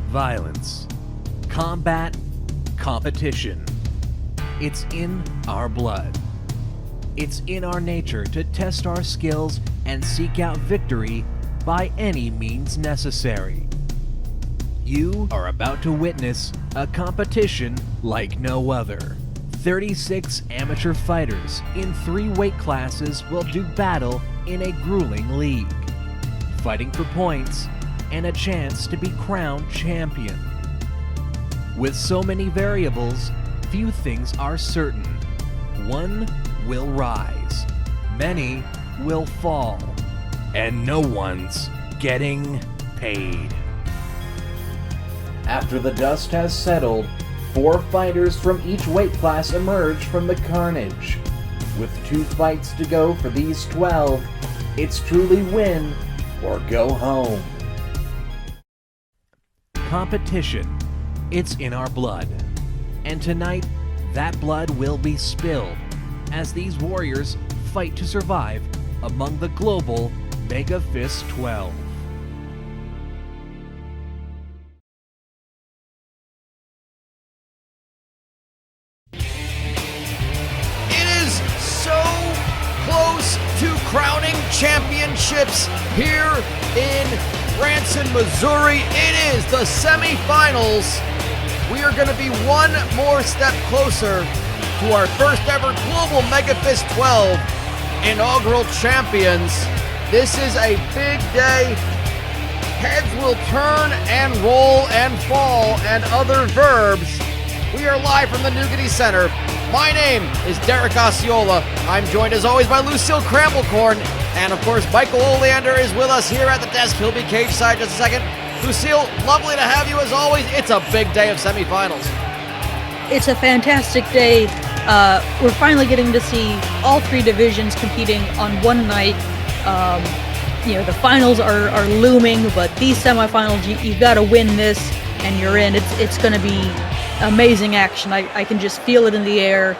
violence, combat, competition. It's in our blood. It's in our nature to test our skills and seek out victory by any means necessary. You are about to witness a competition like no other. 36 amateur fighters in 3 weight classes will do battle in a grueling league, fighting for points and a chance to be crowned champion. With so many variables, few things are certain. One will rise, many will fall, and no one's getting paid. After the dust has settled, 4 fighters from each weight class emerge from the carnage. With 2 fights to go for these 12, it's truly win or go home. Competition. It's in our blood. And tonight, that blood will be spilled as these warriors fight to survive among the global MEGAfist 12. To crowning championships here in Branson, Missouri. It is the semifinals. We are going to be one more step closer to our first ever global MEGAfist 12 inaugural champions. This is a big day. Heads will turn and roll and fall and other verbs. We are live from the Nougaty Center. My name is Derek Osceola. I'm joined as always by Lucille Crammelcorn. And of course, Michael Oleander is with us here at the desk. He'll be cage side just a second. Lucille, lovely to have you as always. It's a big day of semifinals. It's a fantastic day. We're finally getting to see all 3 divisions competing on one night. The finals are looming, but these semifinals, you've got to win this and you're in. It's going to be amazing action. I can just feel it in the air,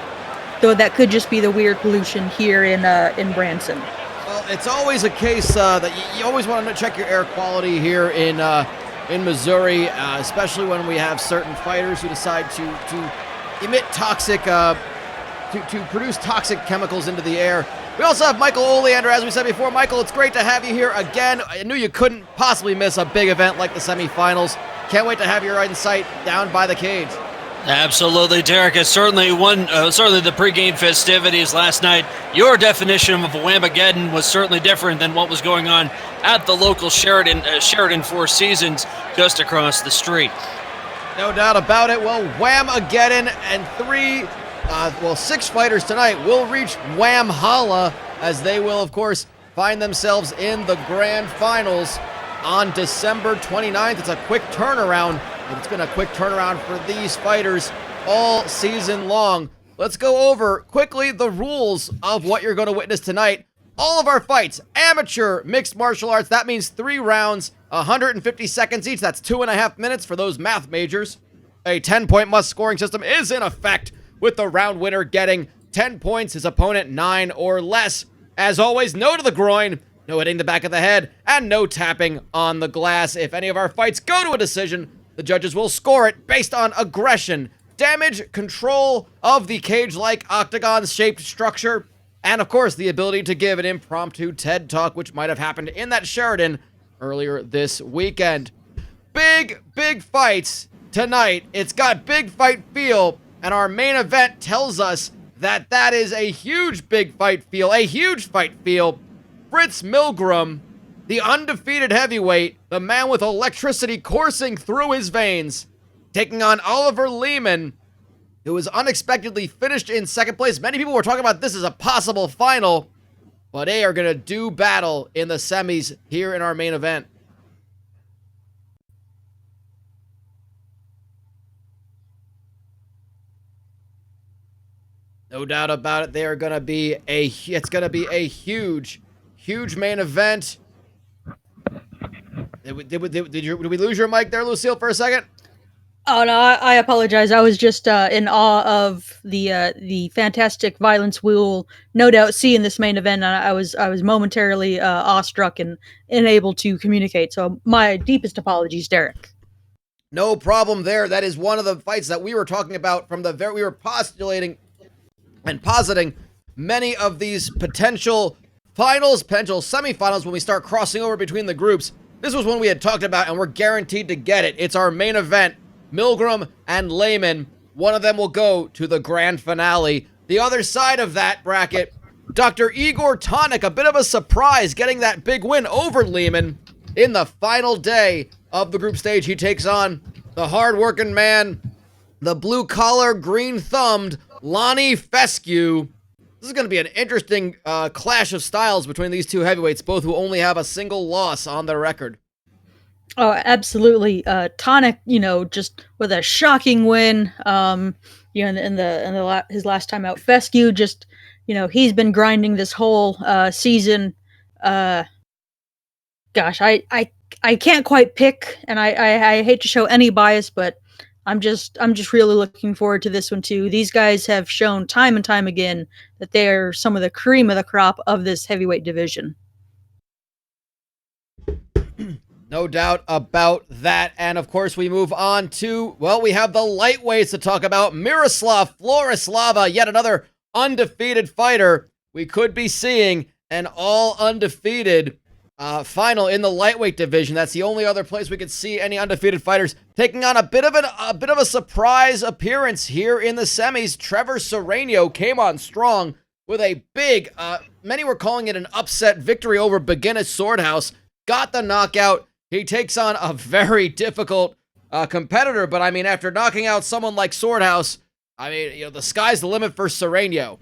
though that could just be the weird pollution here in Branson. Well, it's always a case that you always want to check your air quality here in Missouri, especially when we have certain fighters who decide to emit toxic, to produce toxic chemicals into the air. We also have Michael Oleander, as we said before. Michael, it's great to have you here again. I knew you couldn't possibly miss a big event like the semifinals. Can't wait to have you right in sight down by the cage. Absolutely, Derek. It's certainly the pregame festivities last night. Your definition of a Whamageddon was certainly different than what was going on at the local Sheridan Four Seasons just across the street. No doubt about it. Well, Whamageddon and 6 fighters tonight will reach Whamhalla as they will, of course, find themselves in the grand finals on December 29th. It's a quick turnaround. It's been a quick turnaround for these fighters all season long. Let's go over quickly the rules of what you're going to witness tonight. All of our fights, amateur mixed martial arts. That means 3 rounds, 150 seconds each. That's 2.5 minutes for those math majors. A 10-point must scoring system is in effect, with the round winner getting 10 points, his opponent 9 or less. As always, no to the groin, no hitting the back of the head, and no tapping on the glass. If any of our fights go to a decision, the judges will score it based on aggression, damage, control of the cage-like octagon-shaped structure, and of course, the ability to give an impromptu TED Talk, which might have happened in that Sheridan earlier this weekend. Big fights tonight. It's got big fight feel, and our main event tells us that is a huge big fight feel, Fritz Milgram, the undefeated heavyweight, the man with electricity coursing through his veins, taking on Oliver Lehman, who was unexpectedly finished in second place. Many people were talking about this as a possible final, but they are going to do battle in the semis here in our main event. No doubt about it, it's going to be a huge main event. Did we lose your mic there, Lucille, for a second? Oh no, I apologize. I was just in awe of the fantastic violence we will no doubt see in this main event. And I was momentarily awestruck and unable to communicate. So my deepest apologies, Derek. No problem there. That is one of the fights that we were talking about from the very, we were postulating and positing many of these potential finals, potential semifinals when we start crossing over between the groups. This was one we had talked about, and we're guaranteed to get it. It's our main event, Milgram and Lehman. One of them will go to the grand finale. The other side of that bracket, Dr. Igor Tonic, a bit of a surprise, getting that big win over Lehman in the final day of the group stage. He takes on the hard-working man, the blue-collar, green-thumbed Lonnie Fescue. This is going to be an interesting clash of styles between these two heavyweights, both who only have a single loss on their record. Oh, absolutely. Tonic, just with a shocking win. His last time out, Fescue just, he's been grinding this whole season. Gosh, I can't quite pick, and I hate to show any bias, but I'm just really looking forward to this one too. These guys have shown time and time again that they are some of the cream of the crop of this heavyweight division. No doubt about that. And of course, we move on to, well, we have the lightweights to talk about. Miroslav Florislava, yet another undefeated fighter. We could be seeing an all undefeated final in the lightweight division. That's the only other place we could see any undefeated fighters taking on a bit of a surprise appearance here in the semis. Trevor Serrano came on strong with a big, many were calling it an upset victory over Beginnis Swordhouse. Got the knockout. He takes on a very difficult competitor, but I mean, after knocking out someone like Swordhouse, I mean, the sky's the limit for Serrano.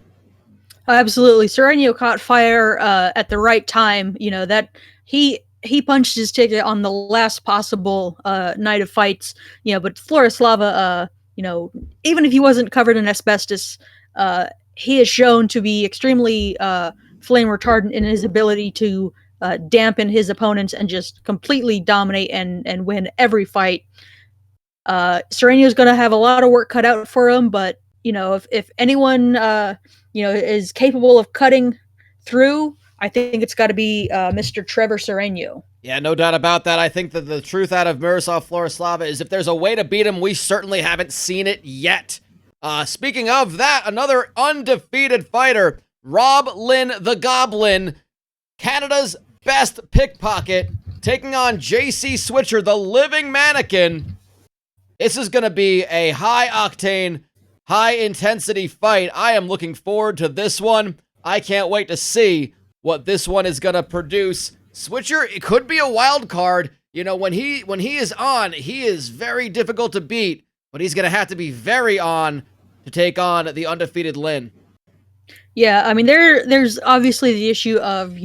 Absolutely. Serrano caught fire at the right time. That he punched his ticket on the last possible night of fights. But Florislava, even if he wasn't covered in asbestos, he is shown to be extremely flame retardant in his ability to dampen his opponents and just completely dominate and win every fight. Serrano's going to have a lot of work cut out for him, but if anyone is capable of cutting through, I think it's got to be Mr. Trevor Serrano. Yeah, no doubt about that. I think that the truth out of Miroslav Florislava is if there's a way to beat him, we certainly haven't seen it yet. Speaking of that, another undefeated fighter, Rob Lynn the Goblin, Canada's best pickpocket, taking on JC Switcher, the living mannequin. This is going to be a high-octane, high-intensity fight. I am looking forward to this one. I can't wait to see what this one is going to produce. Switcher, it could be a wild card. When he is on, he is very difficult to beat, but he's going to have to be very on to take on the undefeated Lynn. Yeah, I mean, there's obviously the issue of,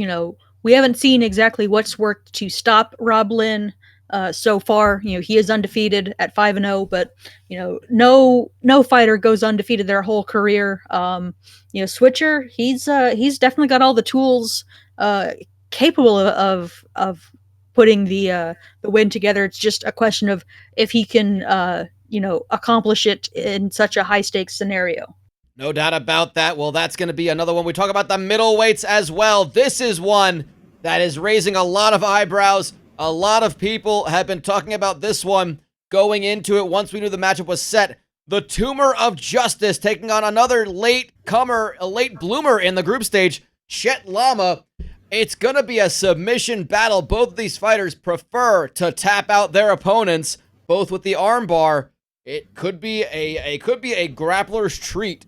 we haven't seen exactly what's worked to stop Rob Lynn so far. He is undefeated at 5-0, but, no fighter goes undefeated their whole career. Switcher, he's definitely got all the tools capable of putting the win together. It's just a question of if he can, accomplish it in such a high stakes scenario. No doubt about that. Well, that's going to be another one. We talk about the middleweights as well. This is one that is raising a lot of eyebrows. A lot of people have been talking about this one going into it once we knew the matchup was set. The Tumor of Justice taking on another late bloomer in the group stage, Chet Lama. It's going to be a submission battle. Both of these fighters prefer to tap out their opponents, both with the armbar. It could be a grappler's treat.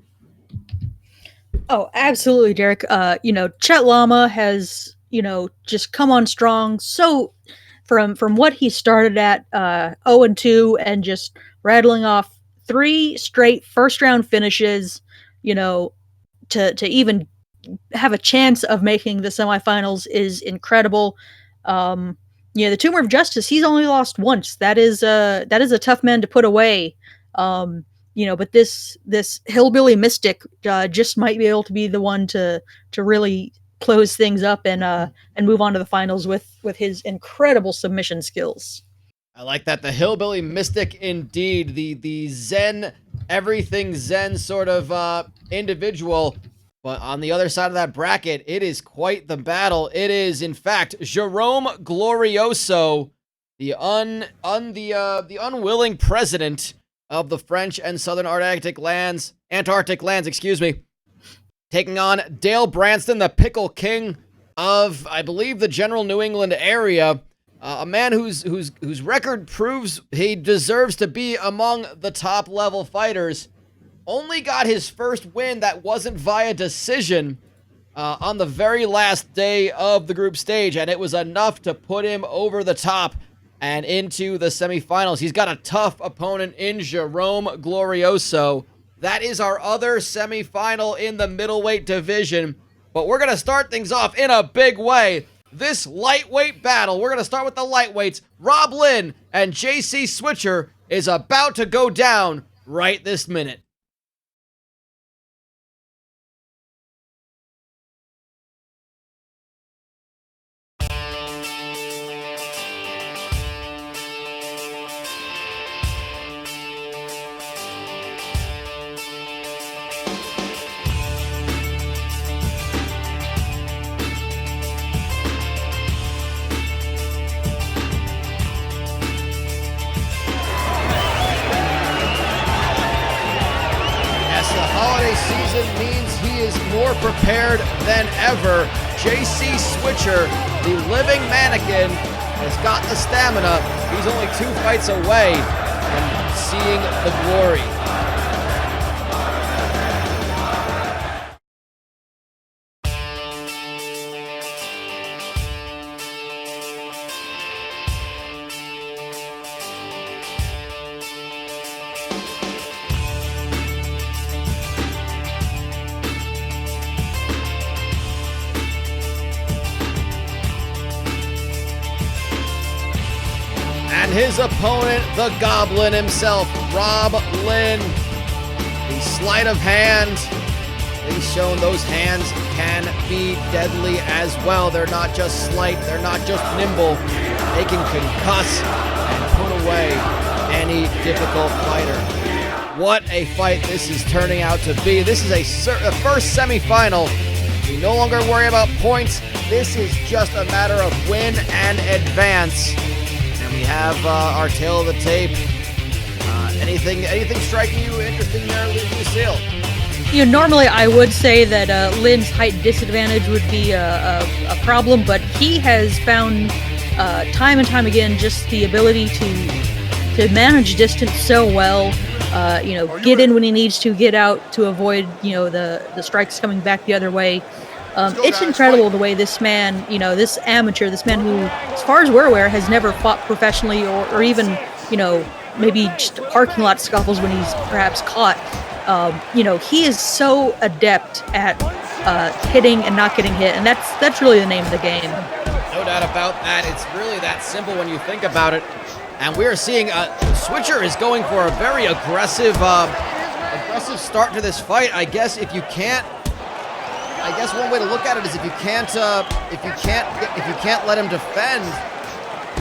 Oh, absolutely, Derek. Chet Lama has, just come on strong. So from what he started at 0-2 and just rattling off 3 straight first round finishes, to even have a chance of making the semifinals is incredible. The Tumor of Justice, he's only lost once. That is a tough man to put away. But this hillbilly mystic just might be able to be the one to really close things up and move on to the finals with his incredible submission skills. I like that. The hillbilly mystic indeed. The Zen, everything Zen sort of individual. But on the other side of that bracket, it is quite the battle. It is, in fact, Jerome Glorioso, the unwilling president of the French and Southern Antarctic lands, excuse me, taking on Dale Branston, the Pickle King of, I believe, the general New England area. A man whose record proves he deserves to be among the top level fighters. Only got his first win that wasn't via decision on the very last day of the group stage, and it was enough to put him over the top and into the semifinals. He's got a tough opponent in Jerome Glorioso. That is our other semifinal in the middleweight division, but we're going to start things off in a big way. This lightweight battle, we're going to start with the lightweights. Rob Lynn and JC Switcher is about to go down right this minute. Season means he is more prepared than ever. JC Switcher, the living mannequin, has got the stamina. He's only 2 fights away from seeing the glory. His opponent, the Goblin himself, Rob Lynn. The sleight of hand. He's shown those hands can be deadly as well. They're not just slight, they're not just nimble. They can concuss and put away any difficult fighter. What a fight this is turning out to be. This is a first semifinal. We no longer worry about points. This is just a matter of win and advance. We have our tail of the tape. Anything striking you interesting there, Lucille? Normally I would say that Lynn's height disadvantage would be a problem, but he has found time and time again just the ability to manage distance so well. Get in when he needs to, get out to avoid the strikes coming back the other way. It's incredible the way this man, this amateur, this man who, as far as we're aware, has never fought professionally or even, maybe just parking lot scuffles when he's perhaps caught. He is so adept at hitting and not getting hit, and that's really the name of the game. No doubt about that. It's really that simple when you think about it. And we're seeing Switcher is going for a very aggressive start to this fight. I guess one way to look at it is if you can't let him defend,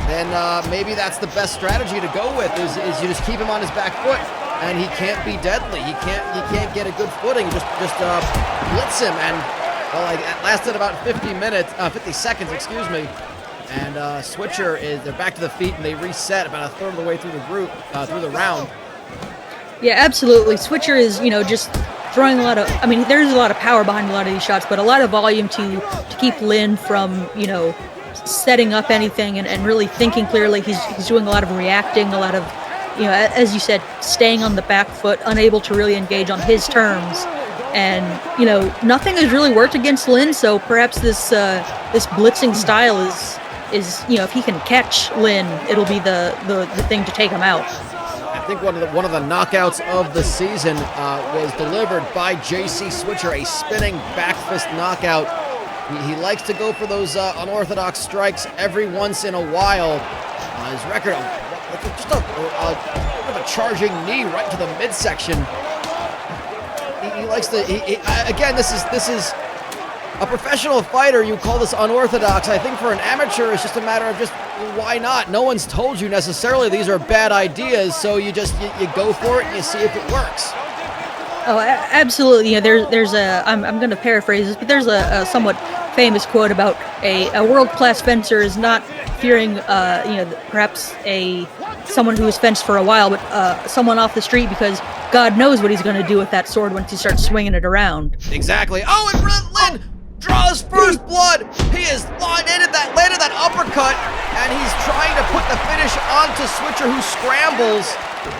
then maybe that's the best strategy to go with. Is you just keep him on his back foot, and he can't be deadly. He can't get a good footing. Just blitz him, and it lasted about 50 seconds, excuse me. And Switcher they're back to the feet, and they reset about a third of the way through the round. Yeah, absolutely. Switcher is just throwing there's a lot of power behind a lot of these shots, but a lot of volume to keep Lynn from, setting up anything and really thinking clearly. He's doing a lot of reacting, a lot of, as you said, staying on the back foot, unable to really engage on his terms. And, nothing has really worked against Lynn, so perhaps this blitzing style is if he can catch Lynn, it'll be the thing to take him out. I think one of the knockouts of the season was delivered by JC Switcher, a spinning back fist knockout. He likes to go for those unorthodox strikes every once in a while. His record, just a charging knee right to the midsection. He likes to. Again, this is a professional fighter. You call this unorthodox. I think for an amateur, it's just a matter of just why not? No one's told you necessarily these are bad ideas, so you go for it and you see if it works. Oh, absolutely. There's a. I'm going to paraphrase this, but there's a somewhat famous quote about a world-class fencer is not fearing, perhaps someone who has fenced for a while, but someone off the street, because God knows what he's going to do with that sword once he starts swinging it around. Exactly. Oh, and Lynn draws first blood. He is landed that uppercut, and he's trying to put the finish onto Switcher, who scrambles.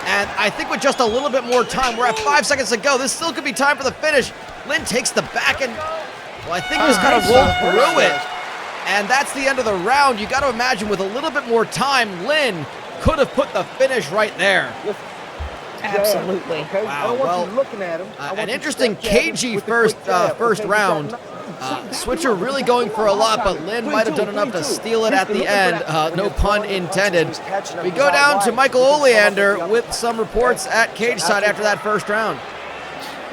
And I think with just a little bit more time, we're at 5 seconds to go. This still could be time for the finish. Lynn takes the back and, well, I think just kind of rolled through it. And that's the end of the round. You got to imagine with a little bit more time, Lynn could have put the finish right there. Absolutely. Okay? Wow, well, an interesting cagey first round. Switcher really going for a lot, but Lynn might have done enough to steal it at the end. No pun intended. We go down to Michael Oleander with some reports at cage side after that first round.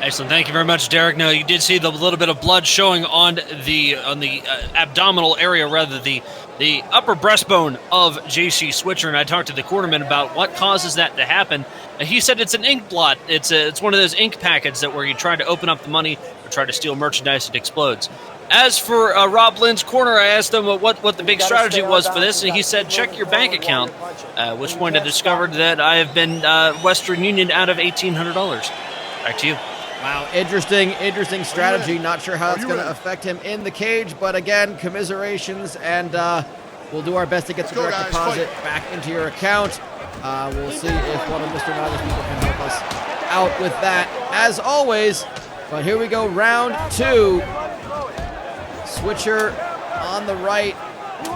Excellent. Thank you very much, Derek. Now, you did see the little bit of blood showing on the abdominal area, rather the upper breastbone of JC Switcher, and I talked to the cornerman about what causes that to happen. He said it's an ink blot. It's one of those ink packets that where you try to open up the money or try to steal merchandise, it explodes. As for Rob Lynn's corner, I asked him what the big strategy was for this, and he said, check your bank account, which point I discovered that I have been Western Union out of $1,800. Back to you. Wow, interesting strategy. Not sure how it's going to affect him in the cage, but again, commiserations, and we'll do our best to get the direct deposit back into your account. We'll see if one of Mr. Naga's people can help us out with that, as always. But here we go, round 2. Switcher on the right,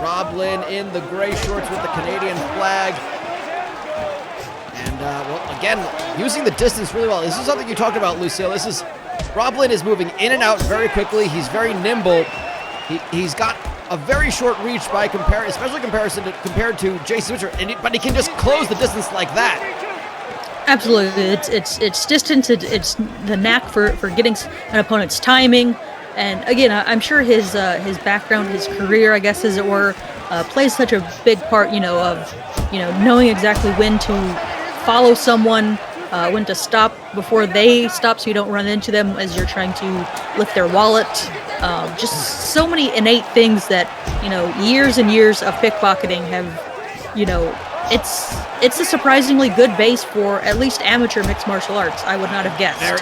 Rob Lynn in the gray shorts with the Canadian flag. And, well, again, using the distance really well. This is something you talked about, Lucille. Rob Lynn is moving in and out very quickly. He's very nimble. He's got a very short reach especially compared to JC Switcher, but he can just close the distance like that. Absolutely. It's distance. It's the knack for getting an opponent's timing. And again, I'm sure his background, his career, I guess as it were, plays such a big part, of knowing exactly when to follow someone, when to stop before they stop, so you don't run into them as you're trying to lift their wallet. Just so many innate things that years and years of pickpocketing have, it's a surprisingly good base for at least amateur mixed martial arts. I would not have guessed.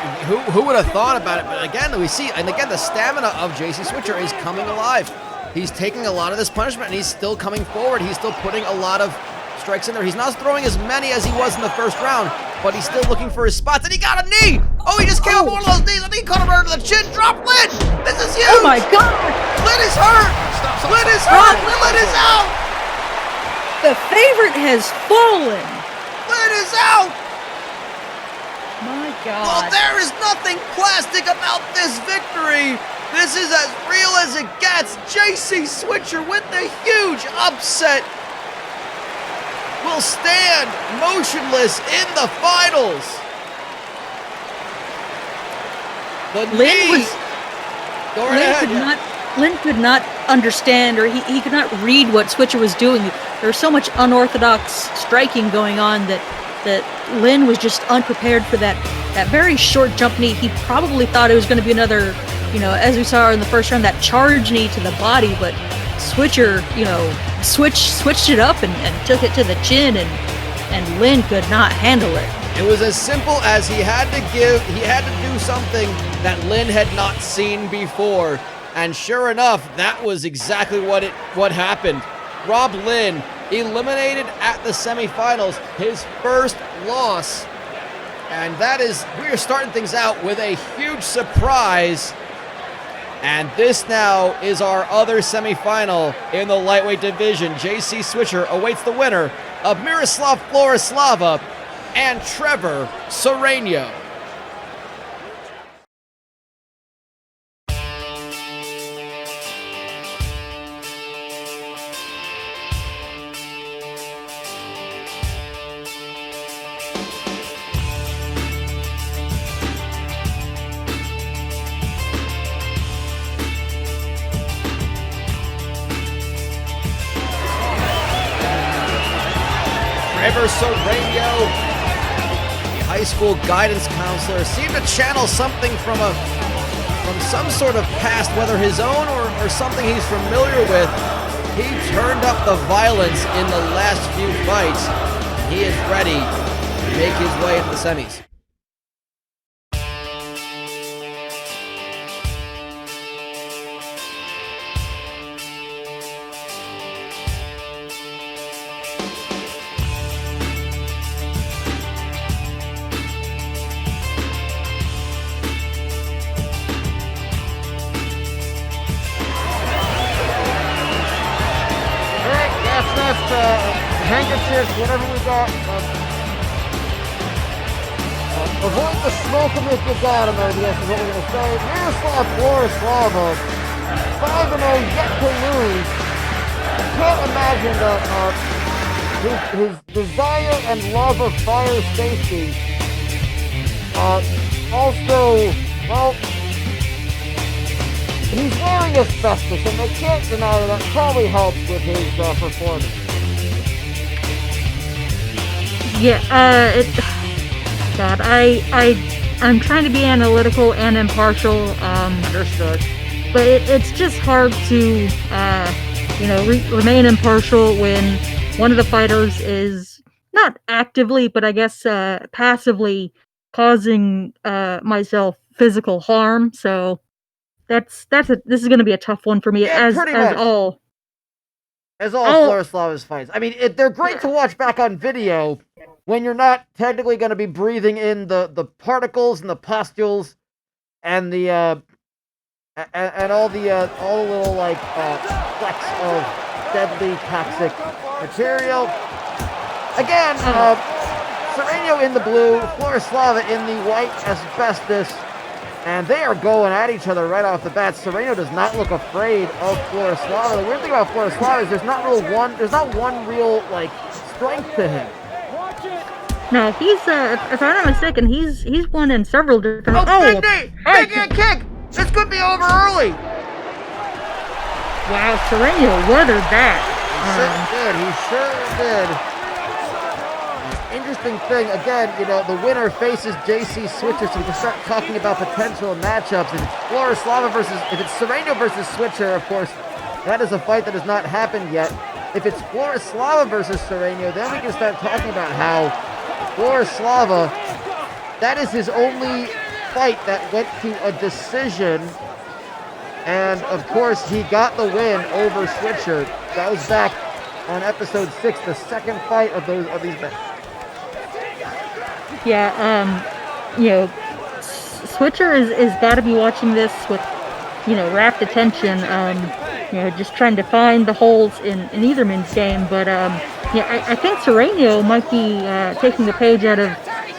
Who would have thought about it? But again, the stamina of JC Switcher is coming alive. He's taking a lot of this punishment, and he's still coming forward. He's still putting a lot of strikes in there. He's not throwing as many as he was in the first round, but he's still looking for his spots, and he got a knee! Oh, he just came up one of those knees, and he caught him right to the chin. Drop Lynn! This is huge! Oh my God! Lynn is hurt! Lynn is hurt! Lynn is out! The favorite has fallen! Lynn is out! My God. Well, there is nothing plastic about this victory. This is as real as it gets. JC Switcher with the huge upset will stand motionless in the finals. Lynn could not understand, or he could not read what Switcher was doing. There was so much unorthodox striking going on that Lynn was just unprepared for that very short jump knee. He probably thought it was going to be another, as we saw in the first round, that charge knee to the body, but Switcher, switched it up and took it to the chin, and Lynn could not handle it. It was as simple as he had to do something that Lynn had not seen before. And sure enough, that was exactly what happened. Rob Lynn eliminated at the semifinals, his first loss. And we are starting things out with a huge surprise. And this now is our other semifinal in the lightweight division. JC Switcher awaits the winner of Miroslav Florislava and Trevor Sereno. Trevor Sereno, the high school guidance counselor, seemed to channel something from a from some sort of past, whether his own or something he's familiar with. He turned up the violence in the last few fights. He is ready to make his way into the semis. Handkerchiefs, whatever we got. Avoid the smoke and make you got him, I guess is what we're going to say. Miroslav Florislava, 5-0, yet to lose. I can't imagine that his desire and love of fire safety also, well, he's wearing asbestos, and they can't deny that probably helps with his performance. Yeah, God, I'm trying to be analytical and impartial. Understood. But it's just hard to, remain impartial when one of the fighters is not actively, but I guess passively causing myself physical harm. So this is going to be a tough one for me. Yeah, as much. all. As all Florislav's fights. I mean, they're great to watch back on video when you're not technically going to be breathing in the particles and the pustules and the and all the little like flecks of deadly toxic material. Again, Sereno in the blue, Florislava in the white asbestos. And they are going at each other right off the bat. Sereno does not look afraid of Florislava. The weird thing about Florislava is there's not one real like strength to him. No, he's if I'm not mistaken, he's won in several different. Big kick! This could be over early. Wow, Sereno weathered that. He sure did. Interesting thing, again, the winner faces JC Switcher, so we can start talking about potential matchups. If it's Sereno versus Switcher, of course, that is a fight that has not happened yet. If it's Florislava versus Sereno, then we can start talking about how Florislava, that is his only fight that went to a decision. And, of course, he got the win over Switcher. That was back on episode 6, the second fight of these men. Yeah, Switcher is got to be watching this with, rapt attention. Just trying to find the holes in either man's game. But I think Sereno might be taking the page out of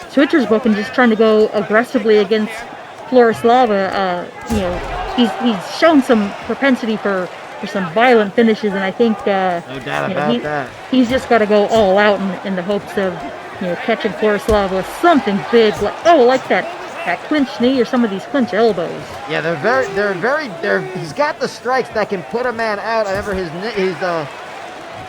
Switcher's book and just trying to go aggressively against Florislava. He's shown some propensity for some violent finishes, and I think no doubt about that. He's just got to go all out in the hopes of catching Florislava with something big, like that clinch knee or some of these clinch elbows. Yeah, he's got the strikes that can put a man out. I remember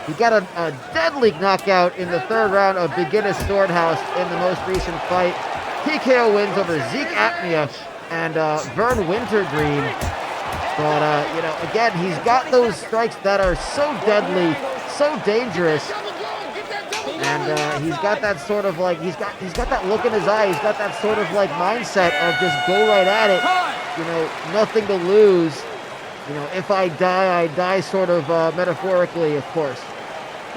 he got a deadly knockout in the third round of Beginner's Swordhouse in the most recent fight. TKO wins over Zeke Apnea and Vern Wintergreen. But, again, he's got those strikes that are so deadly, so dangerous. And he's got that sort of like, he's got that look in his eye. He's got that sort of like mindset of just go right at it. Nothing to lose. If I die sort of metaphorically, of course.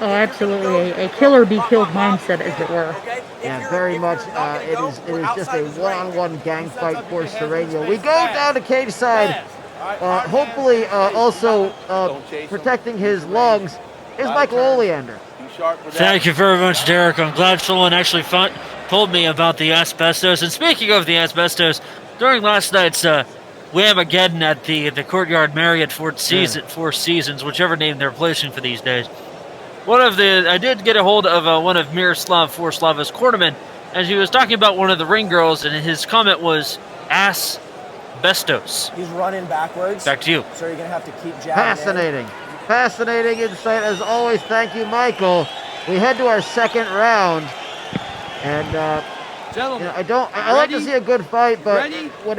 Oh, absolutely. A killer be killed mindset, as it were. Yeah, very much. It is just a one-on-one gang fight for Sereno. We go down to cage side. Hopefully also protecting his lungs is Michael Oleander. Thank you very much, Derek. I'm glad someone actually told me about the asbestos. And speaking of the asbestos, during last night's Whamageddon at the Courtyard Marriott Four Seasons, whichever name they're placing for these days, I did get a hold of one of Miroslav Florislava's cornermen, and he was talking about one of the ring girls, and his comment was asbestos. He's running backwards. Back to you. So you're going to have to keep jabbing. Fascinating insight as always. Thank you, Michael. We head to our second round, and Gentlemen, I like to see a good fight, but when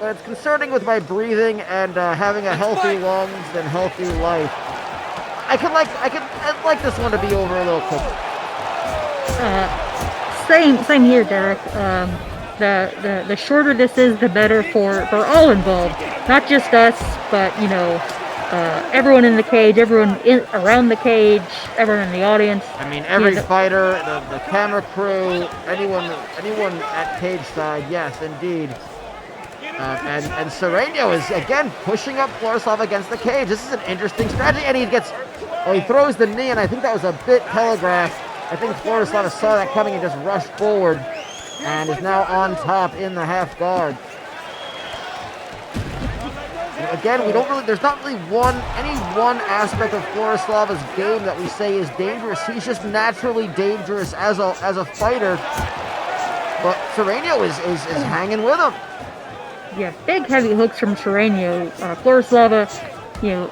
it's concerning with my breathing and having a healthy lungs and healthy life. I'd like this one to be over a little quicker. Same here, Derek. The shorter this is, the better for all involved. Not just us, but everyone in the cage, everyone around the cage, everyone in the audience. I mean, every fighter, the camera crew, anyone at cage side, yes, indeed. And Sereno is again pushing up Florislav against the cage. This is an interesting strategy, and he throws the knee, and I think that was a bit telegraphed. I think Florislav saw that coming and just rushed forward, and is now on top in the half guard. Again, there's not really any one aspect of Florislav's game that we say is dangerous. He's just naturally dangerous as a fighter. But Sereno is hanging with him. Yeah, big heavy hooks from Sereno. Florislava,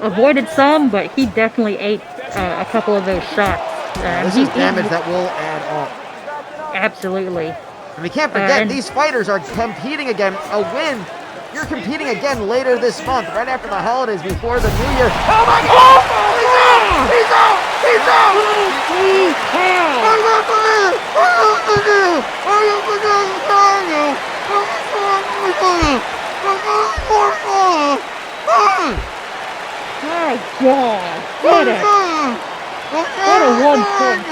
avoided some, but he definitely ate a couple of those shots. This is damage that will add up. Absolutely. And we can't forget, these fighters are competing again. A win. You're competing again later this month, right after the holidays, before the new year. Oh my God! He's out! He's out! My God! What a one-punch!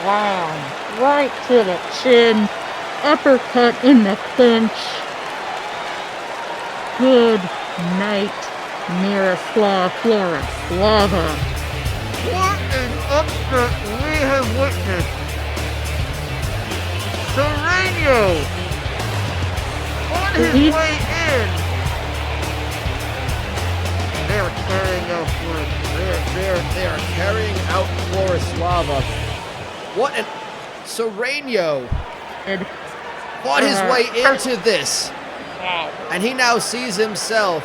Wow, right to the chin, uppercut in the clinch. Good night, Miroslav Florislava. What an upset we have witnessed. Sereno on his way in. They are carrying out They are carrying out Florislava. What an Sereno fought his way into this, and he now sees himself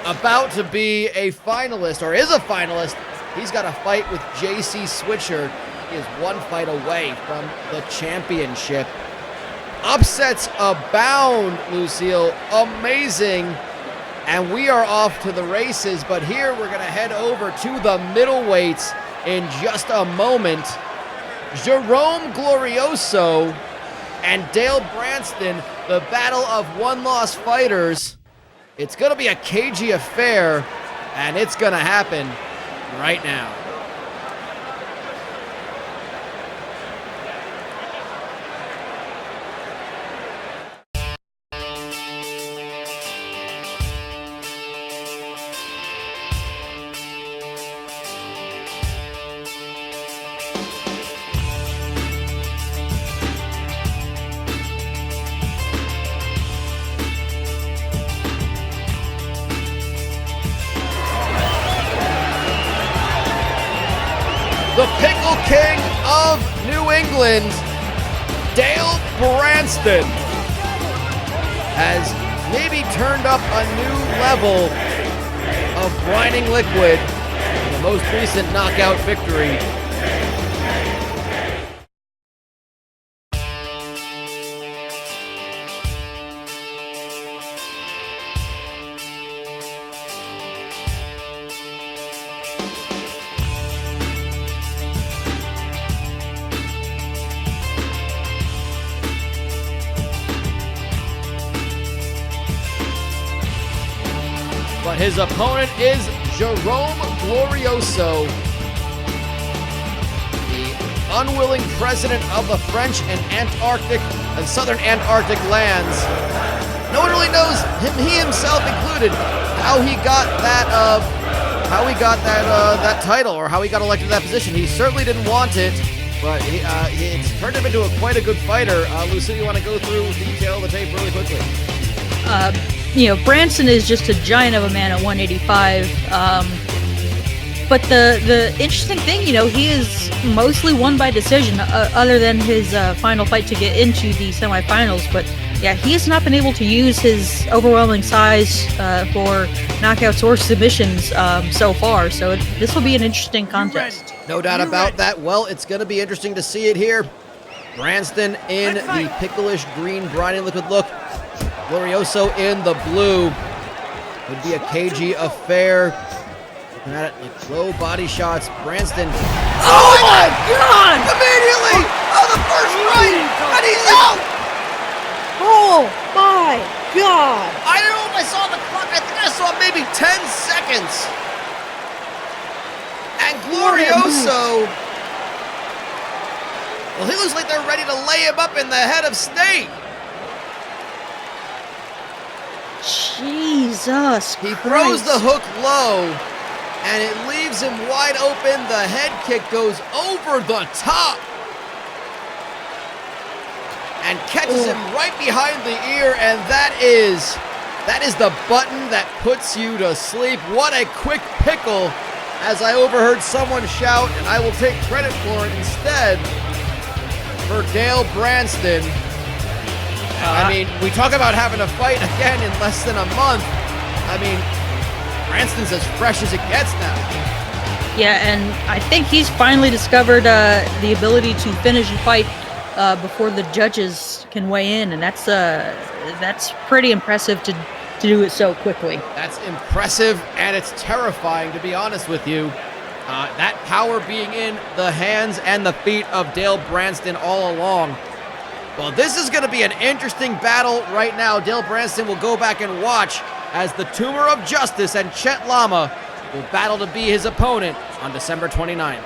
about to be a finalist, or is a finalist. He's got a fight with JC Switcher. He is one fight away from the championship. Upsets abound, Lucille. Amazing. And we are off to the races, but here we're going to head over to the middleweights in just a moment. Jerome Glorioso and Dale Branston, the battle of one-loss fighters. It's going to be a cagey affair, and it's going to happen right now. The Pickle King of New England, Dale Branston, has maybe turned up a new level of brining liquid in the most recent knockout victory. But his opponent is Jerome Glorioso, the unwilling president of the French and Southern Antarctic lands. No one really knows, he himself included, how he got that title, or how he got elected to that position. He certainly didn't want it, but it's turned him into quite a good fighter. Lucy, you want to go through detail the tape really quickly? Branson is just a giant of a man at 185. But the interesting thing, he is mostly won by decision, other than his final fight to get into the semifinals. But yeah, he has not been able to use his overwhelming size for knockouts or submissions so far. So this will be an interesting contest. No doubt about that. Well, it's going to be interesting to see it here. Branston in the picklish green briny liquid look. Glorioso in the blue. Would be a cagey affair. Looking at it like low body shots. Branston. Oh my God! Immediately! Oh, the first right! And he's out! Oh my God! I don't know if I saw the clock. I think I saw maybe 10 seconds. And Glorioso. Well, he looks like they're ready to lay him up in the head of state. Jesus He Christ. throws the hook low, and it leaves him wide open. The head kick goes over the top and catches him right behind the ear, and that is the button that puts you to sleep. What a quick pickle, as I overheard someone shout, and I will take credit for it instead, for Dale Branston. I mean, we talk about having a fight again in less than a month. I mean, Branston's as fresh as it gets now. Yeah, and I think he's finally discovered the ability to finish a fight before the judges can weigh in, and that's pretty impressive to do it so quickly. That's impressive, and it's terrifying, to be honest with you. That power being in the hands and the feet of Dale Branston all along. Well, this is going to be an interesting battle right now. Dale Branston will go back and watch as the Tumor of Justice and Chet Lama will battle to be his opponent on December 29th.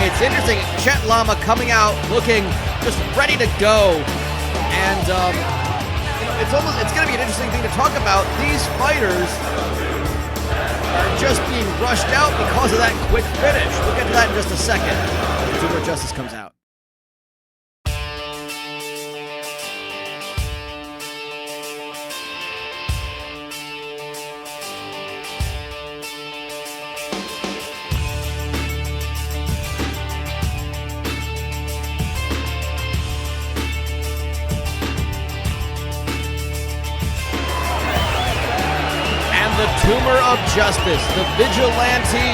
It's interesting. Chet Lama coming out looking just ready to go, and it's going to be an interesting thing to talk about. These fighters are just being rushed out because of that quick finish. We'll get to that in just a second. The Tumor of Justice comes out. The Tumor of Justice, the vigilante,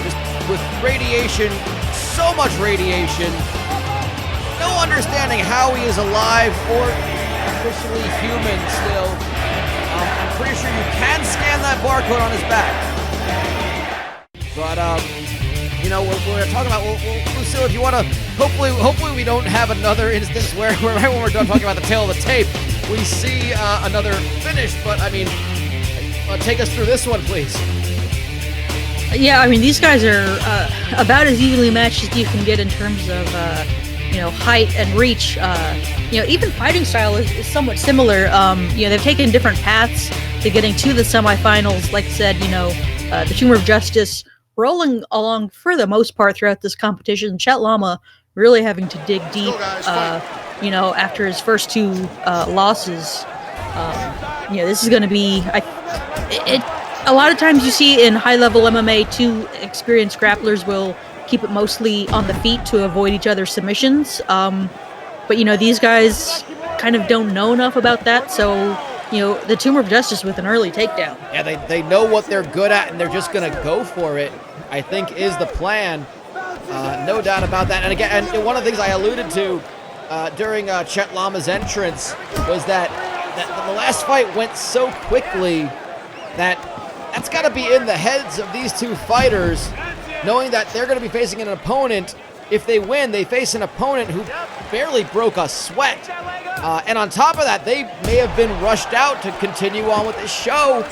just with radiation, so much radiation, no understanding how he is alive or officially human still. I'm pretty sure you can scan that barcode on his back. But, we're talking about, Lucille, if you want to, hopefully we don't have another instance where right when we're done talking about the tail of the tape, we see another finish, but I mean, take us through this one, please. Yeah, I mean, these guys are about as evenly matched as you can get in terms of, height and reach. Even fighting style is somewhat similar. They've taken different paths to getting to the semifinals. Like I said, the Tumor of Justice rolling along for the most part throughout this competition. Chet Lama really having to dig deep, after his first two losses. This is going to be... a lot of times you see in high-level MMA, two experienced grapplers will keep it mostly on the feet to avoid each other's submissions. But these guys kind of don't know enough about that, so, the Tumor of Justice with an early takedown. Yeah, they know what they're good at, and they're just going to go for it, I think, is the plan. No doubt about that. And again, and one of the things I alluded to during Chet Lama's entrance was that the last fight went so quickly that's got to be in the heads of these two fighters, knowing that they're going to be facing an opponent if they win, they face an opponent who barely broke a sweat. And on top of that, they may have been rushed out to continue on with the show.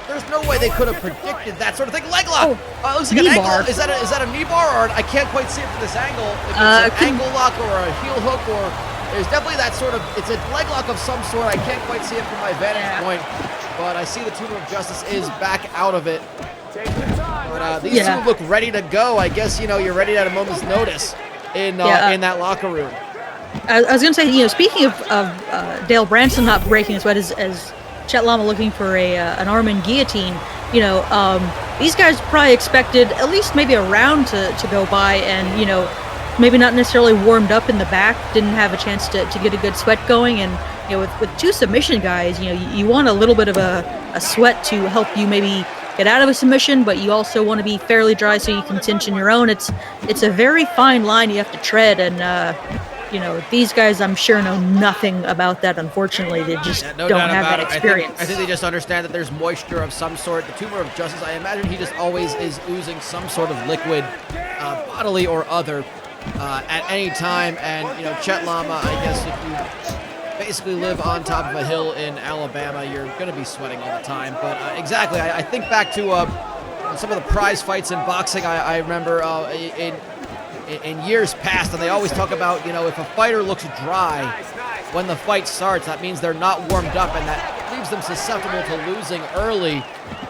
There's no way they could have predicted that sort of thing. Leg lock. Looks like an knee ankle. bar. Is that a knee bar, or I can't quite see it from this angle? If it's an ankle lock or a heel hook, or there's definitely that sort of. It's a leg lock of some sort. I can't quite see it from my vantage point, but I see the Tumor of Justice is back out of it. But these two look ready to go. I guess you're ready at a moment's notice in that locker room. I was going to say, speaking of Dale Branson not breaking his sweat, as Chet Lama looking for an arm in guillotine, these guys probably expected at least maybe a round to go by, and maybe not necessarily warmed up in the back, didn't have a chance to get a good sweat going, and with two submission guys, you want a little bit of a sweat to help you maybe get out of a submission, but you also want to be fairly dry so you can tension your own. It's a very fine line you have to tread, and these guys, I'm sure, know nothing about that. Unfortunately, they just don't have that experience. I think they just understand that there's moisture of some sort. The Tumor of Justice, I imagine he just always is oozing some sort of liquid, bodily or other, at any time. And Chet Lama, I guess if you basically live on top of a hill in Alabama, you're going to be sweating all the time. But exactly, I think back to some of the prize fights in boxing. I remember in years past, and they always talk about, if a fighter looks dry when the fight starts, that means they're not warmed up, and that leaves them susceptible to losing early.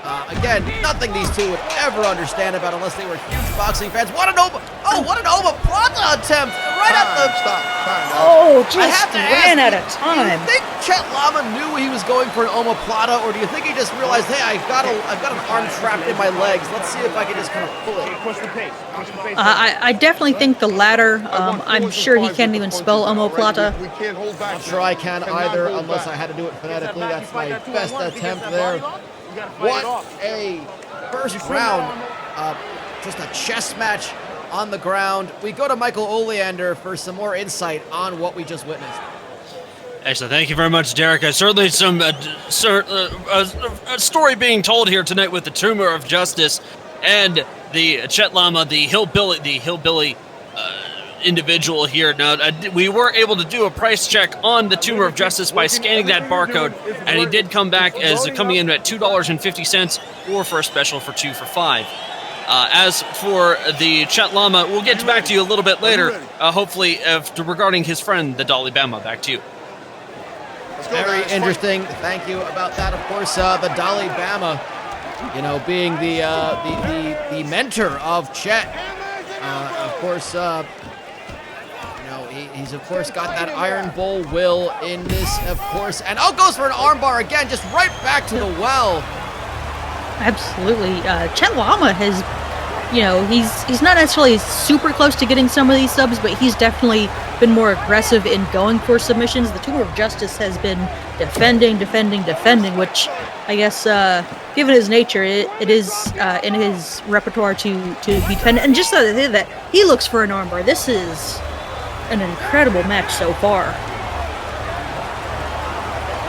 Again, nothing these two would ever understand about unless they were huge boxing fans. What an omoplata attempt right at the stop. Just ran out of time. Do you think Chet Lama knew he was going for an omoplata, or do you think he just realized, hey, I've got an arm trapped in my legs. Let's see if I can just kind of pull it. Push the pace. I definitely think the latter. I'm sure he can't even spell omoplata. I'm sure I can either, unless I had to do it phonetically. That's my best attempt there. What a first round. Just a chess match on the ground. We go to Michael Oleander for some more insight on what we just witnessed. Excellent. Thank you very much, Derek. Certainly some a story being told here tonight with the Tumor of Justice and the Chet Lama, the hillbilly individual here. Now, we were able to do a price check on the Tumor of Justice by scanning that barcode, and he did come back as coming in at $2.50, or for a special for 2 for $5. As for the Chet Lama, we'll get back to you a little bit later, hopefully, regarding his friend, the Dalai Bama. Back to you. Very interesting. Thank you about that. Of course, the Dalai Bama, being the mentor of Chet. Of course, he's of course got that Iron Bull will in this, of course, and goes for an armbar again, just right back to the well. Absolutely. Chet Lama has, he's not necessarily super close to getting some of these subs, but he's definitely been more aggressive in going for submissions. The Tumor of Justice has been defending, which I guess, given his nature, it is in his repertoire to defend. And just that he looks for an armbar. This is an incredible match so far.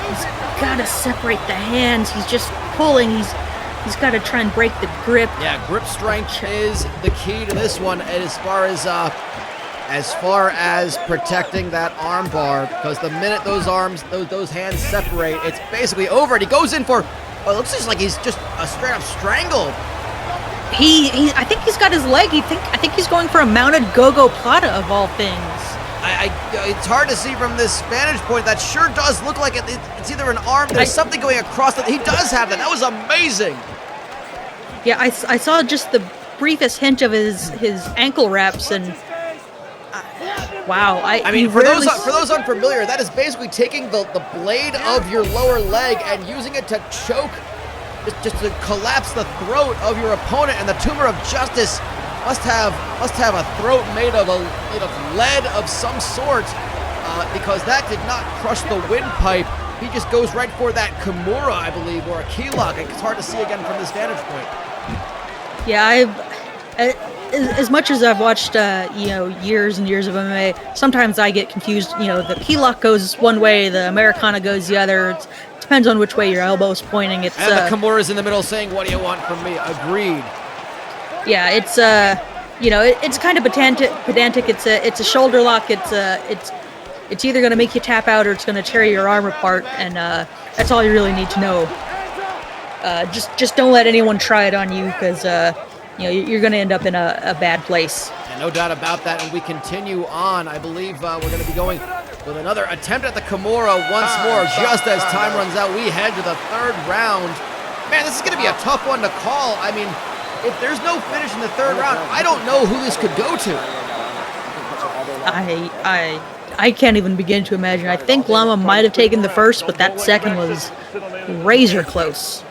He's got to separate the hands. He's just pulling. He's got to try and break the grip. Yeah, grip strength is the key to this one, and as far as protecting that arm bar, because the minute those hands separate, it's basically over. And he goes in for, it looks just like he's just straight up strangled. I think he's got his leg. I think he's going for a mounted go-go plata of all things. It's hard to see from this vantage point. That sure does look like it's either an arm. There's something going across it. He does have that. That was amazing. Yeah, I saw just the briefest hint of his ankle wraps, and wow. I mean, for those unfamiliar, that is basically taking the blade of your lower leg and using it to choke, just to collapse the throat of your opponent. And the Tumor of Justice must have a throat made of lead of some sort, because that did not crush the windpipe. He just goes right for that Kimura, I believe, or a key lock. It's hard to see again from this vantage point. Yeah, as much as I've watched, years and years of MMA, sometimes I get confused. The key lock goes one way, the Americana goes the other. It depends on which way your elbow's pointing. And the Kimura's in the middle saying, "What do you want from me?" Agreed. Yeah, it's it's kind of pedantic. It's a shoulder lock. It's either going to make you tap out or it's going to tear your arm apart, and that's all you really need to know. Just don't let anyone try it on you, because you're going to end up in a bad place. And no doubt about that. And we continue on. I believe we're going to be going with another attempt at the Kimura once more. Just as time runs out, we head to the third round. Man, this is going to be a tough one to call. I mean, if there's no finish in the third round, I don't know who this could go to. I can't even begin to imagine. I think Llama might have taken the first, but that second was razor close.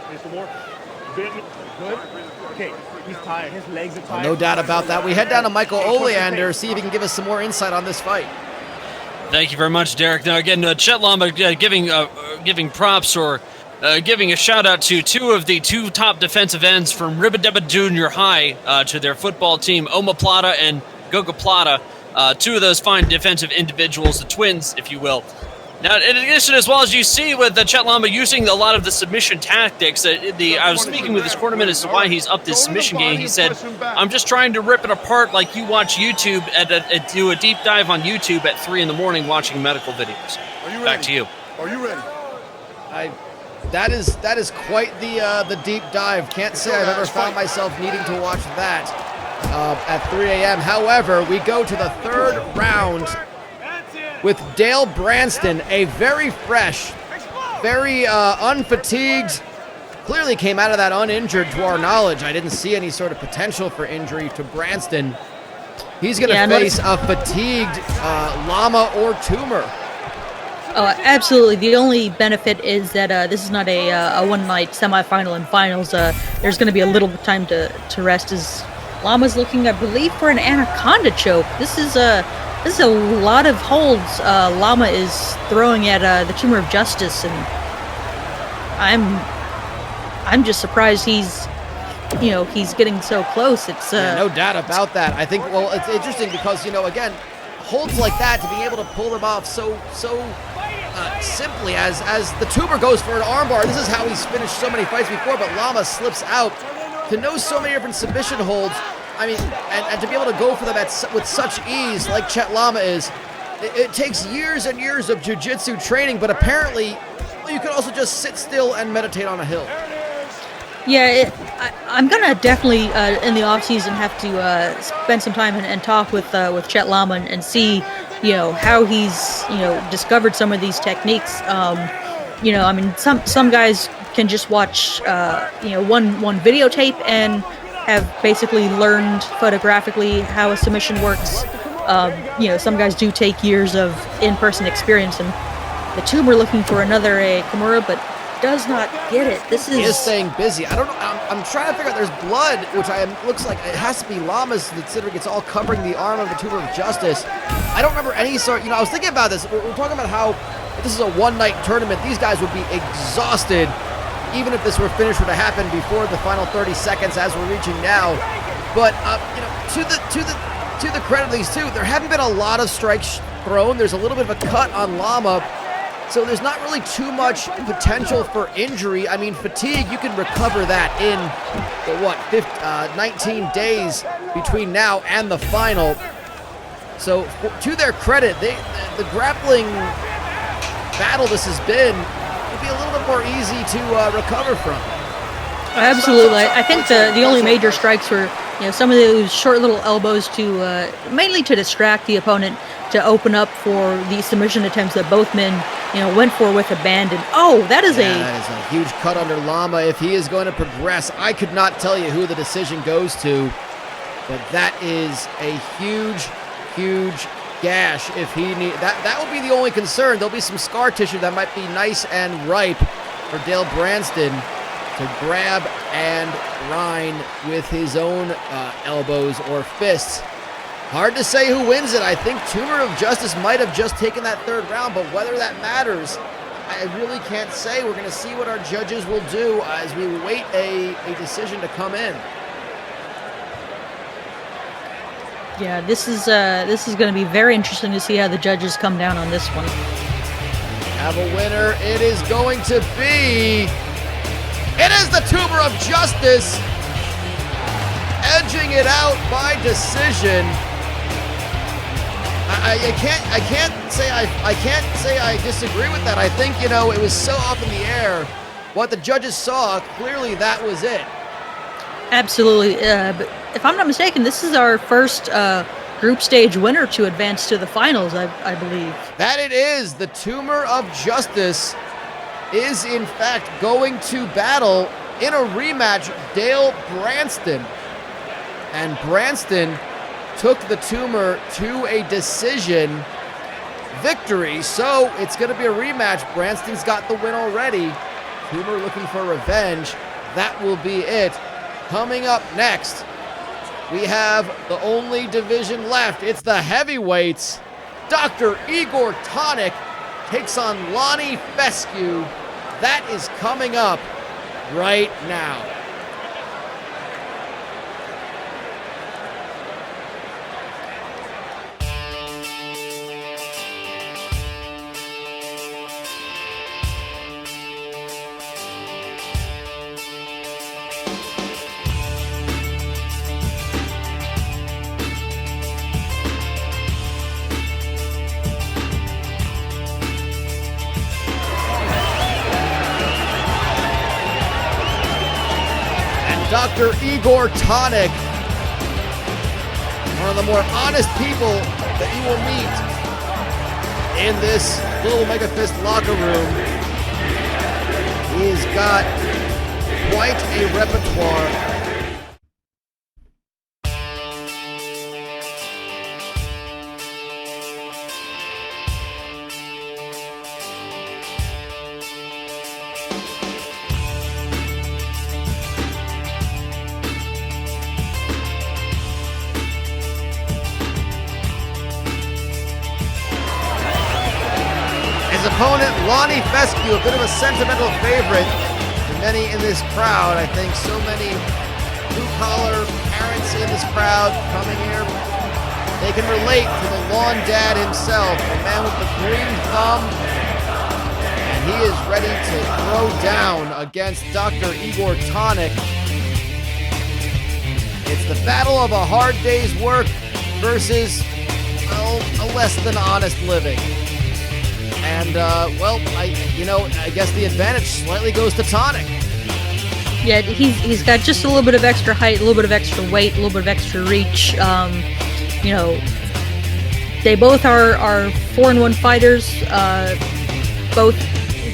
No doubt about that. We head down to Michael Oleander, see if he can give us some more insight on this fight. Thank you very much, Derek. Now, again, Chet Lamba giving props or giving a shout-out to two top defensive ends from Ribadeba Junior High to their football team, Oma Plata and Goga Plata. Two of those fine defensive individuals, the twins, if you will. Now, in addition, as well as you see with Chet Lamba using a lot of the submission tactics, I was speaking with his cornerman as to why he's upped his submission game. He said, I'm just trying to rip it apart like you watch YouTube, do a deep dive on YouTube at 3 in the morning watching medical videos. Back to you. Are you ready? That is quite the deep dive. Can't say I've ever found myself needing to watch that at 3 a.m. However, we go to the third round with Dale Branston, a very fresh, very unfatigued, clearly came out of that uninjured to our knowledge. I didn't see any sort of potential for injury to Branston. He's going to face a fatigued Llama or Tumor. Oh, absolutely. The only benefit is that this is not a one-night semifinal and finals. There's going to be a little time to rest, as Llama's looking, I believe, for an anaconda choke. This is a lot of holds Llama is throwing at the Tumor of Justice, and I'm just surprised he's getting so close. It's no doubt about that. I think, well, it's interesting because, again, holds like that, to be able to pull them off so simply as the Tumor goes for an armbar. This is how he's finished so many fights before, but Llama slips out. To know so many different submission holds, I mean, and to be able to go for them with such ease, like Chet Lama is, it takes years and years of jiu-jitsu training, but apparently you can also just sit still and meditate on a hill. Yeah, I'm gonna definitely in the off season have to spend some time and talk with Chet Lama and see how he's discovered some of these techniques. I mean, some guys can just watch one videotape and have basically learned photographically how a submission works. Some guys do take years of in-person experience, and the Tumor looking for another Kimura, but does not get it. He is staying busy. I don't know. I'm trying to figure out. There's blood, which looks like it has to be Llama's, considering it's all covering the arm of the Tumor of Justice. I don't remember any sort. I was thinking about this. We're talking about how if this is a one-night tournament, these guys would be exhausted, even if this were finished were to happen before the final 30 seconds, as we're reaching now. But to the credit of these two, there haven't been a lot of strikes thrown. There's a little bit of a cut on Llama. So there's not really too much potential for injury. I mean, fatigue, you can recover that in, 19 days between now and the final. So to their credit, the grappling battle this has been will be a little bit more easy to recover from. Absolutely. I think the only major strikes were some of those short little elbows to mainly to distract the opponent, to open up for the submission attempts that both men went for with abandon. That is a huge cut under Llama. If he is going to progress, I could not tell you who the decision goes to, but that is a huge gash. If he need that will be the only concern. There'll be some scar tissue that might be nice and ripe for Dale Branston to grab and grind with his own elbows or fists. Hard to say who wins it. I think Tumor of Justice might have just taken that third round, but whether that matters, I really can't say. We're going to see what our judges will do as we wait a decision to come in. Yeah, this is going to be very interesting to see how the judges come down on this one. Have a winner. It is going to be... It is the Tumor of Justice. edging it out by decision. I can't say I disagree with that. I think, you know, it was so up in the air. What the judges saw, clearly that was it. Absolutely. But if I'm not mistaken, this is our first group stage winner to advance to the finals, I believe. That it is. The Tumor of Justice is, in fact, going to battle in a rematch Dale Branston. And Branston took the Tumor to a decision victory, so it's going to be a rematch. Branston's got the win already. Tumor looking for revenge. That will be it. Coming up next, we have the only division left. It's the heavyweights. Dr. Igor Tonic takes on Lonnie Fescue. That is coming up right now. Dr. Igor Tonic, one of the more honest people that you will meet in this little MEGAfist locker room. He's got quite a repertoire. His opponent, Lonnie Fescue, a bit of a sentimental favorite to many in this crowd. I think so many blue-collar parents in this crowd coming here. They can relate to the lawn dad himself, the man with the green thumb. And he is ready to throw down against Dr. Igor Tonic. It's the battle of a hard day's work versus, well, a less than honest living. And, well, I guess the advantage slightly goes to Tonic. Yeah, he's got just a little bit of extra height, a little bit of extra weight, a little bit of extra reach. You know, they both are 4-1 fighters, both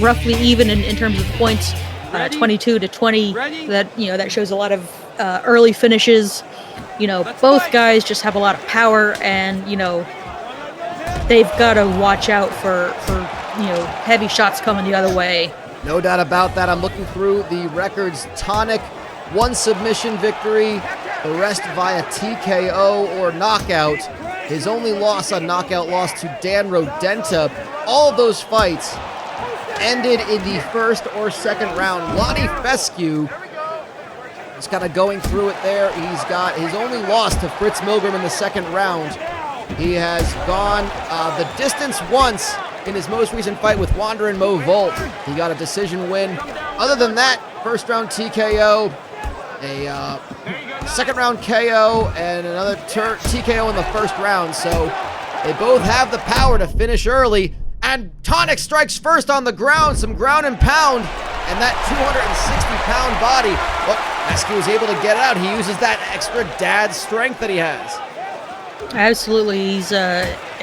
roughly even in terms of points, 22-20. That shows a lot of early finishes. You know, both guys just have a lot of power, and, you know, they've got to watch out for heavy shots coming the other way. No doubt about that. I'm looking through the records. Tonic, 1 submission victory, the rest via TKO or knockout. His only loss, a knockout loss to Dan Rodenta. All of those fights ended in the first or second round. Lonnie Fescue is kind of going through it there. He's got his only loss to Fritz Milgram in the second round. He has gone the distance once in his most recent fight with Wanderin Mo Volt. He got a decision win. Other than that, first round TKO, a second round KO, and another TKO in the first round. So they both have the power to finish early. And Tonic strikes first on the ground, some ground and pound, and that 260-pound body. Well, Fescue was able to get it out. He uses that extra dad strength that he has. Absolutely,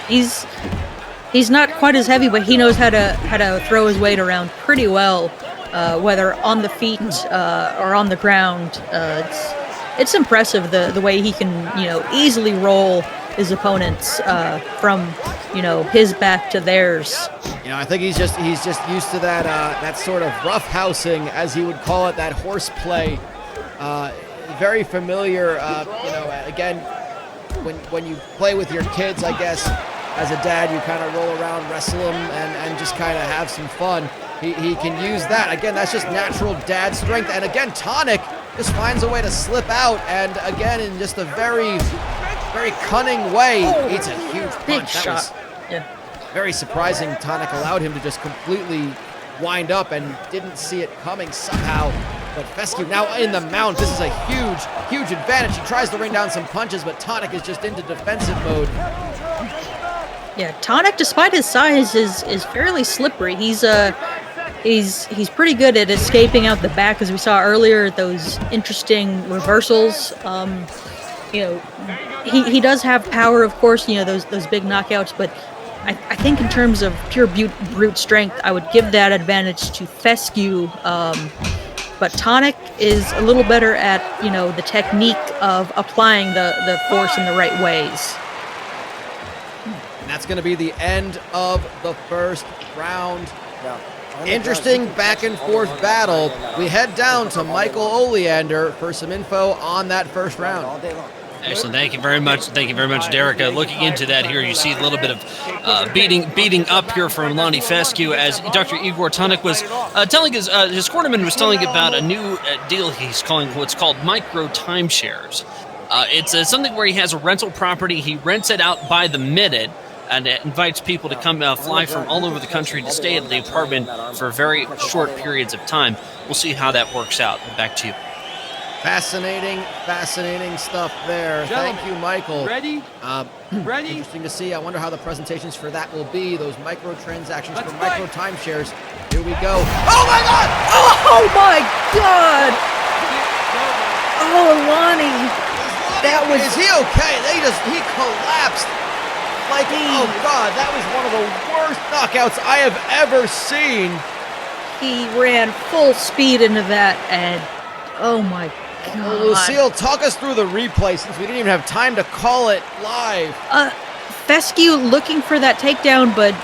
he's not quite as heavy, but he knows how to throw his weight around pretty well, whether on the feet or on the ground. It's impressive the way he can easily roll his opponents from his back to theirs. I think he's just used to that sort of roughhousing, as he would call it, that horseplay. Very familiar. Again, when you play with your kids, I guess, as a dad, you kind of roll around, wrestle them, and just kind of have some fun. He can use that. Again, that's just natural dad strength. And again, Tonic just finds a way to slip out, and again, in just a very, very cunning way, eats a huge punch. Big shot. Yeah. Very surprising. Tonic allowed him to just completely wind up and didn't see it coming somehow. But Fescue now in the mount. This is a huge, huge advantage. He tries to rain down some punches, but Tonic is just into defensive mode. Yeah, Tonic, despite his size, is fairly slippery. He's pretty good at escaping out the back, as we saw earlier. Those interesting reversals. You know, he does have power, of course. You know, those big knockouts, but I think in terms of pure brute strength, I would give that advantage to Fescue. But Tonic is a little better at, you know, the technique of applying the force in the right ways. And that's going to be the end of the first round. Yeah. Interesting back and forth battle. We head down to Michael Oleander for some info on that first round. All day long. Excellent. Thank you very much. Thank you very much, Derek. Looking into that here, you see a little bit of beating up here from Lonnie Fescue as Dr. Igor Tonic was telling his cornerman was telling about a new deal he's calling what's called micro timeshares. It's something where he has a rental property. He rents it out by the minute and invites people to come fly from all over the country to stay at the apartment for very short periods of time. We'll see how that works out. Back to you. Fascinating stuff there. Thank you, Michael. Ready? Ready? Interesting to see. I wonder how the presentations for that will be. Those microtransactions for micro timeshares. Here we go. Oh my God! Oh my God! Oh, Lonnie, that was Is he okay? He collapsed. Like, oh God, that was one of the worst knockouts I have ever seen. he ran full speed into that, and oh my God. Lucille, talk us through the replay since we didn't even have time to call it live. Fescue looking for that takedown, but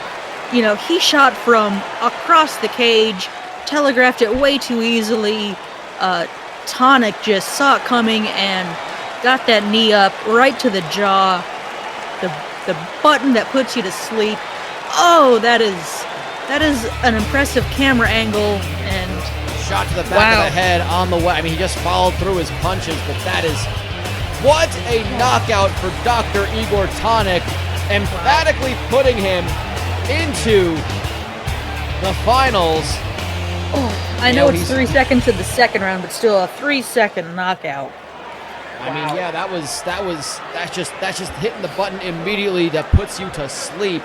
you know, he shot from across the cage, telegraphed it way too easily. Tonic just saw it coming and got that knee up right to the jaw. The button that puts you to sleep. Oh, that is an impressive camera angle, and Shot to the back of the head on the way. I mean, he just followed through his punches, but that is what a knockout for Dr. Igor Tonic, emphatically putting him into the finals. I know it's 3 seconds in the second round, but still a 3-second knockout. I mean, yeah, that's just hitting the button immediately that puts you to sleep.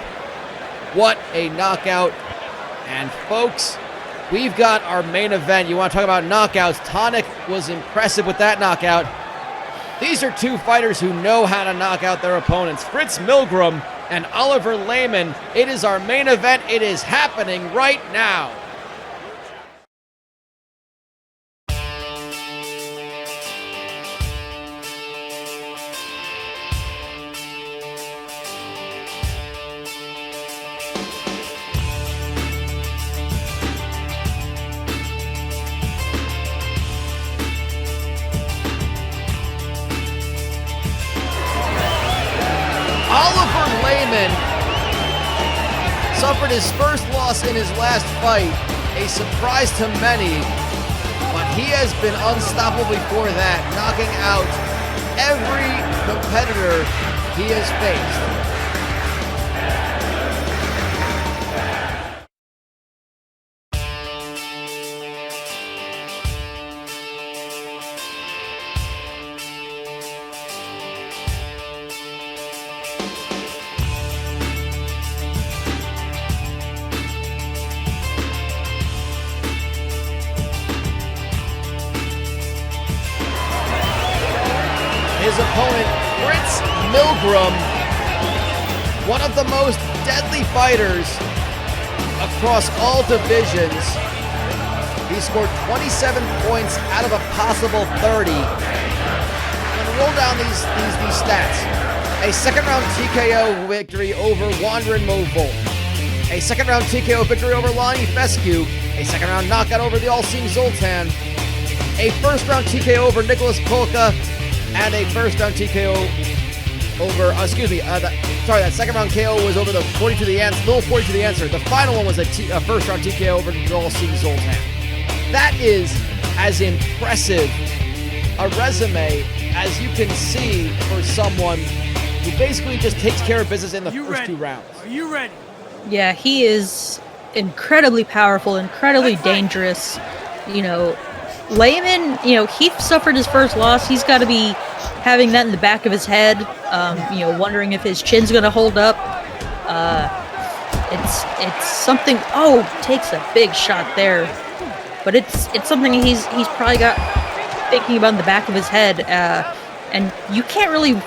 What a knockout. And folks, we've got our main event. You want to talk about knockouts? Tonic was impressive with that knockout. These are two fighters who know how to knock out their opponents. Fritz Milgram and Oliver Lehman. It is our main event. It is happening right now. Oliver Lehman suffered his first loss in his last fight, a surprise to many, but he has been unstoppable before that, knocking out every competitor he has faced. His opponent, Fritz Milgram, one of the most deadly fighters across all divisions. He scored 27 points out of a possible 30. I'm going to roll down these stats. A second-round TKO victory over Wanderin Movolt. A second-round TKO victory over Lonnie Fescue. A second-round knockout over the all-seeing Zoltan. A first-round TKO over Nicholas Polka. And a first-round TKO over, that second-round KO was over the 40 to the answer, little 40 to the answer. The final one was a first-round TKO over the all-seeing Zoltan. That is as impressive a resume as you can see for someone who basically just takes care of business in the first 2 rounds. Are you ready? Yeah, he is incredibly powerful, incredibly dangerous. You know, Layman, he suffered his first loss. He's got to be having that in the back of his head, wondering if his chin's going to hold up. It's something. Oh, takes a big shot there, but it's something he's probably got thinking about in the back of his head. And you can't really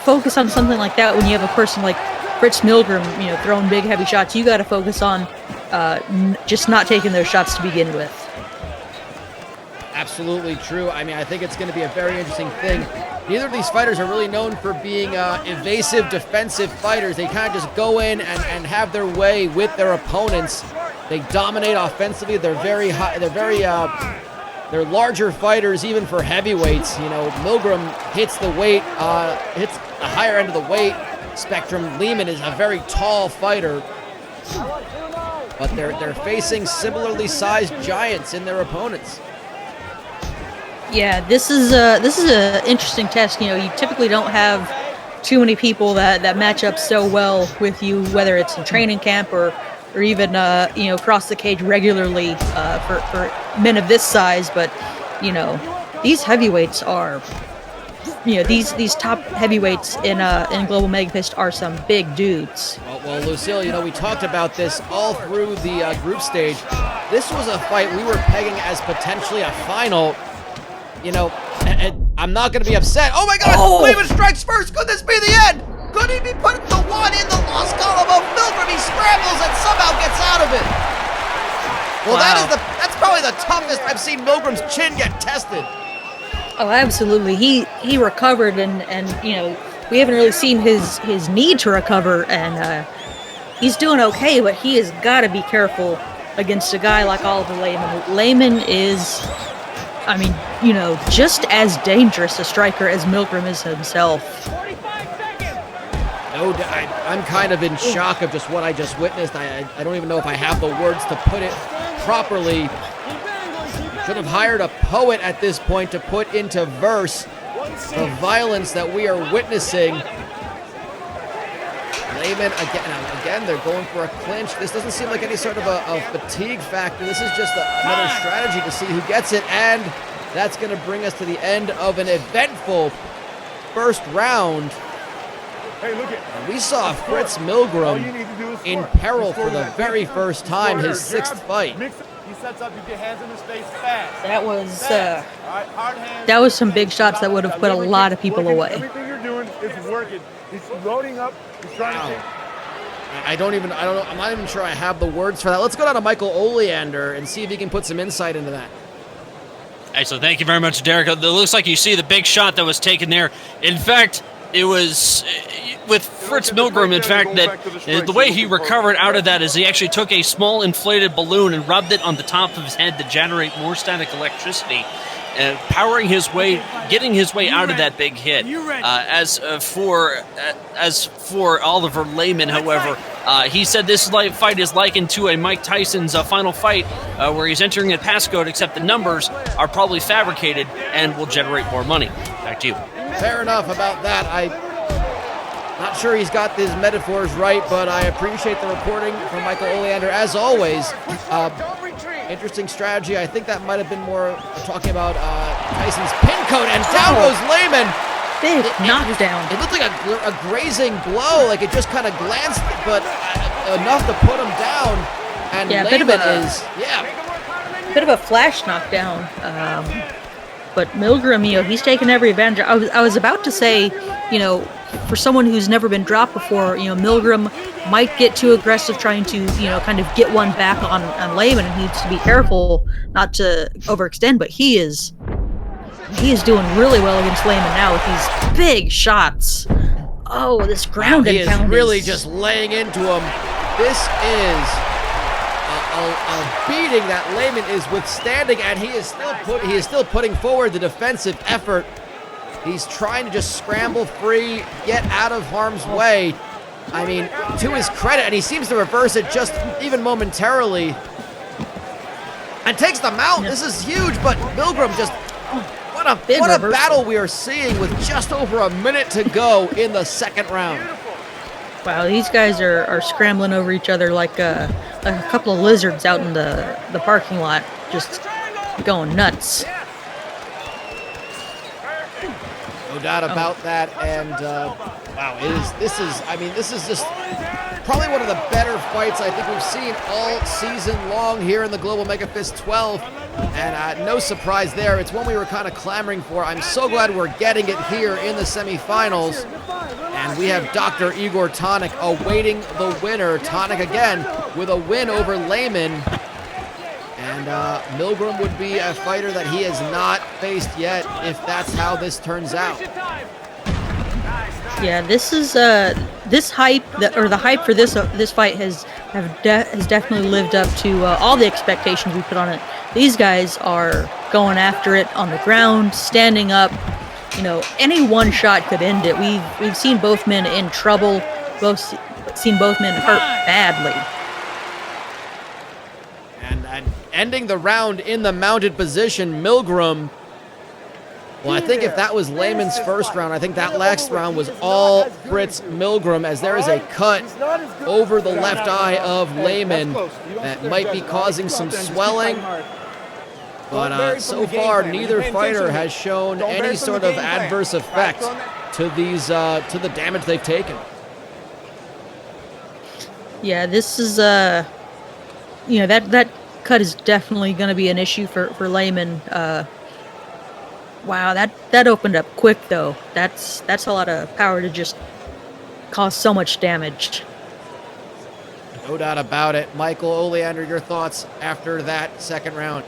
focus on something like that when you have a person like Fritz Milgram, throwing big heavy shots. You got to focus on just not taking those shots to begin with. Absolutely true. I mean, I think it's going to be a very interesting thing. Neither of these fighters are really known for being evasive, defensive fighters. They kind of just go in and have their way with their opponents. They dominate offensively. They're very high. They're larger fighters, even for heavyweights. Milgram hits the weight, hits the higher end of the weight spectrum. Lehman is a very tall fighter, but they're facing similarly sized giants in their opponents. Yeah, this is a interesting test. You typically don't have too many people that match up so well with you, whether it's in training camp or even across the cage regularly for men of this size. But these heavyweights are these top heavyweights in Global Megafist are some big dudes. Well, Lucille, we talked about this all through the group stage. This was a fight we were pegging as potentially a final. I'm not going to be upset. Oh my God! Lehman strikes first. Could this be the end? Could he be putting the one in the loss column of Milgram? He scrambles and somehow gets out of it. Well, Wow. that's probably the toughest I've seen Milgram's chin get tested. Oh, absolutely. He recovered, and we haven't really seen his need to recover, and he's doing okay. But he has got to be careful against a guy like Oliver Layman. Layman is, just as dangerous a striker as Milgram is himself. No, I'm kind of in shock of just what I just witnessed. I don't even know if I have the words to put it properly. Should have hired a poet at this point to put into verse the violence that we are witnessing. Layman, again, they're going for a clinch. This doesn't seem like any sort of a fatigue factor. This is just another strategy to see who gets it, and that's going to bring us to the end of an eventful first round. Hey, look at. We saw Fritz Milgram in peril for the very first time, his sixth fight. He sets up, you get hands in his face fast. That was some big shots that would have put a lot of people away. Everything you're doing is working. He's loading up. He's trying to take. I don't know. I'm not even sure I have the words for that. Let's go down to Michael Oleander and see if he can put some insight into that. Excellent. Thank you very much, Derek. It looks like you see the big shot that was taken there. In fact, it was with Fritz Milgram, in fact, that the way he recovered out of that is he actually took a small inflated balloon and rubbed it on the top of his head to generate more static electricity, powering his way, getting his way out of that big hit. As for Oliver Layman, however, he said this fight is likened to a Mike Tyson's final fight where he's entering a passcode, except the numbers are probably fabricated and will generate more money. Back to you. Fair enough about that. I'm not sure he's got his metaphors right, but I appreciate the reporting from Michael Oleander, as always. Interesting strategy. I think that might have been more talking about Tyson's pincoat, and down goes Layman. Big knockdown. It looked like a grazing blow, like it just kind of glanced, but enough to put him down. And Layman bit of a flash knockdown. But Milgram, he's taken every advantage. I was about to say, for someone who's never been dropped before, Milgram might get too aggressive trying to, kind of get one back on Layman, and he needs to be careful not to overextend. But he is doing really well against Layman now with these big shots. Oh, this ground and pound. He is really just laying into him. This is a beating that Layman is withstanding, and he is still putting forward the defensive effort. He's trying to just scramble free, get out of harm's way. I mean, to his credit, and he seems to reverse it just even momentarily, and takes the mount. This is huge, but Milgram just what a battle we are seeing with just over a minute to go in the second round. Wow, these guys are scrambling over each other like a couple of lizards out in the parking lot, just going nuts. No doubt about that. And wow, this is just probably one of the better fights I think we've seen all season long here in the Global MEGAfist 12. And no surprise there. It's one we were kind of clamoring for. I'm so glad we're getting it here in the semifinals. And we have Dr. Igor Tonic awaiting the winner. Tonic again with a win over Lehman. And Milgram would be a fighter that he has not faced yet if that's how this turns out. Yeah, this is this hype, the hype for this fight has definitely lived up to all the expectations we put on it. These guys are going after it on the ground, standing up. You know, any one shot could end it. We've seen both men in trouble, seen both men hurt badly. And ending the round in the mounted position, Milgram. Well, I think if that was Lehman's first round, I think that last round was all Fritz Milgram, as there is a cut over the left eye of Lehman that might be causing some swelling. But so far, neither fighter has shown any sort of adverse effect to to the damage they've taken. Yeah, this is you know, that cut is definitely going to be an issue for Lehman. Wow, that opened up quick though. That's a lot of power to just cause so much damage. No doubt about it. Michael Oleander, your thoughts after that second round?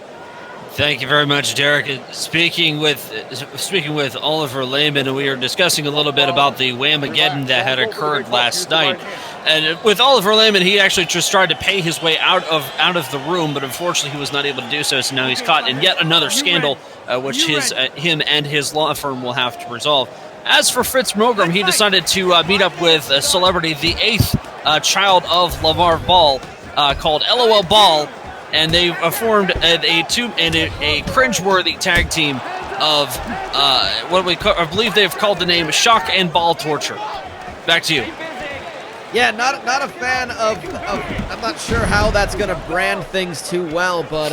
Thank you very much, Derek. Speaking with Oliver Lehman, and we were discussing a little bit about the Whamageddon that had occurred last night. And with Oliver Lehman, he actually just tried to pay his way out of the room, but unfortunately he was not able to do so. So now he's caught in yet another scandal, which him and his law firm will have to resolve. As for Fritz Milgram, he decided to meet up with a celebrity, the 8th child of LeVar Ball, called LOL Ball. And they formed a cringeworthy tag team of I believe they've called the name Shock and Ball Torture. Back to you. Yeah, not a fan of I'm not sure how that's going to brand things too well, but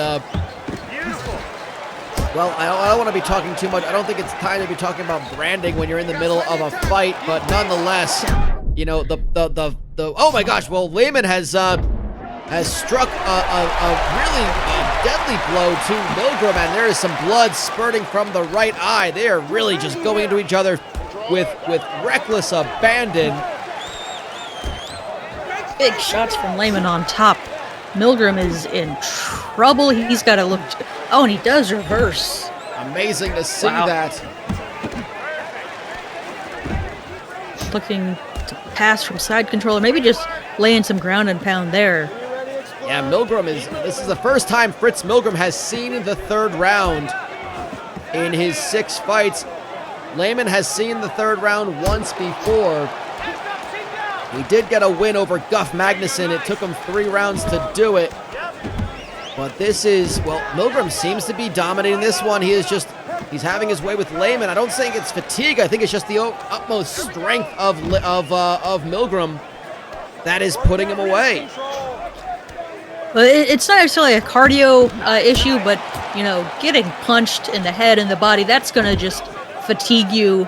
well, I don't want to be talking too much. I don't think it's time to be talking about branding when you're in the middle of a fight, but nonetheless, you know, the oh my gosh, well, Lehman has struck a really deadly blow to Milgram, and there is some blood spurting from the right eye. They are really just going into each other with reckless abandon. Big shots from Lehman on top. Milgram is in trouble. He's got to look. Oh, and he does reverse. Amazing to see that. Looking to pass from side controller, maybe just laying some ground and pound there. Yeah, this is the first time Fritz Milgram has seen the third round in his 6 fights. Lehman has seen the third round once before. He did get a win over Guff Magnuson. It took him 3 rounds to do it. But this is, well, Milgram seems to be dominating this one. He's having his way with Lehman. I don't think it's fatigue. I think it's just the utmost strength of Milgram that is putting him away. Well, it's not necessarily a cardio issue, but, you know, getting punched in the head and the body, that's going to just fatigue you.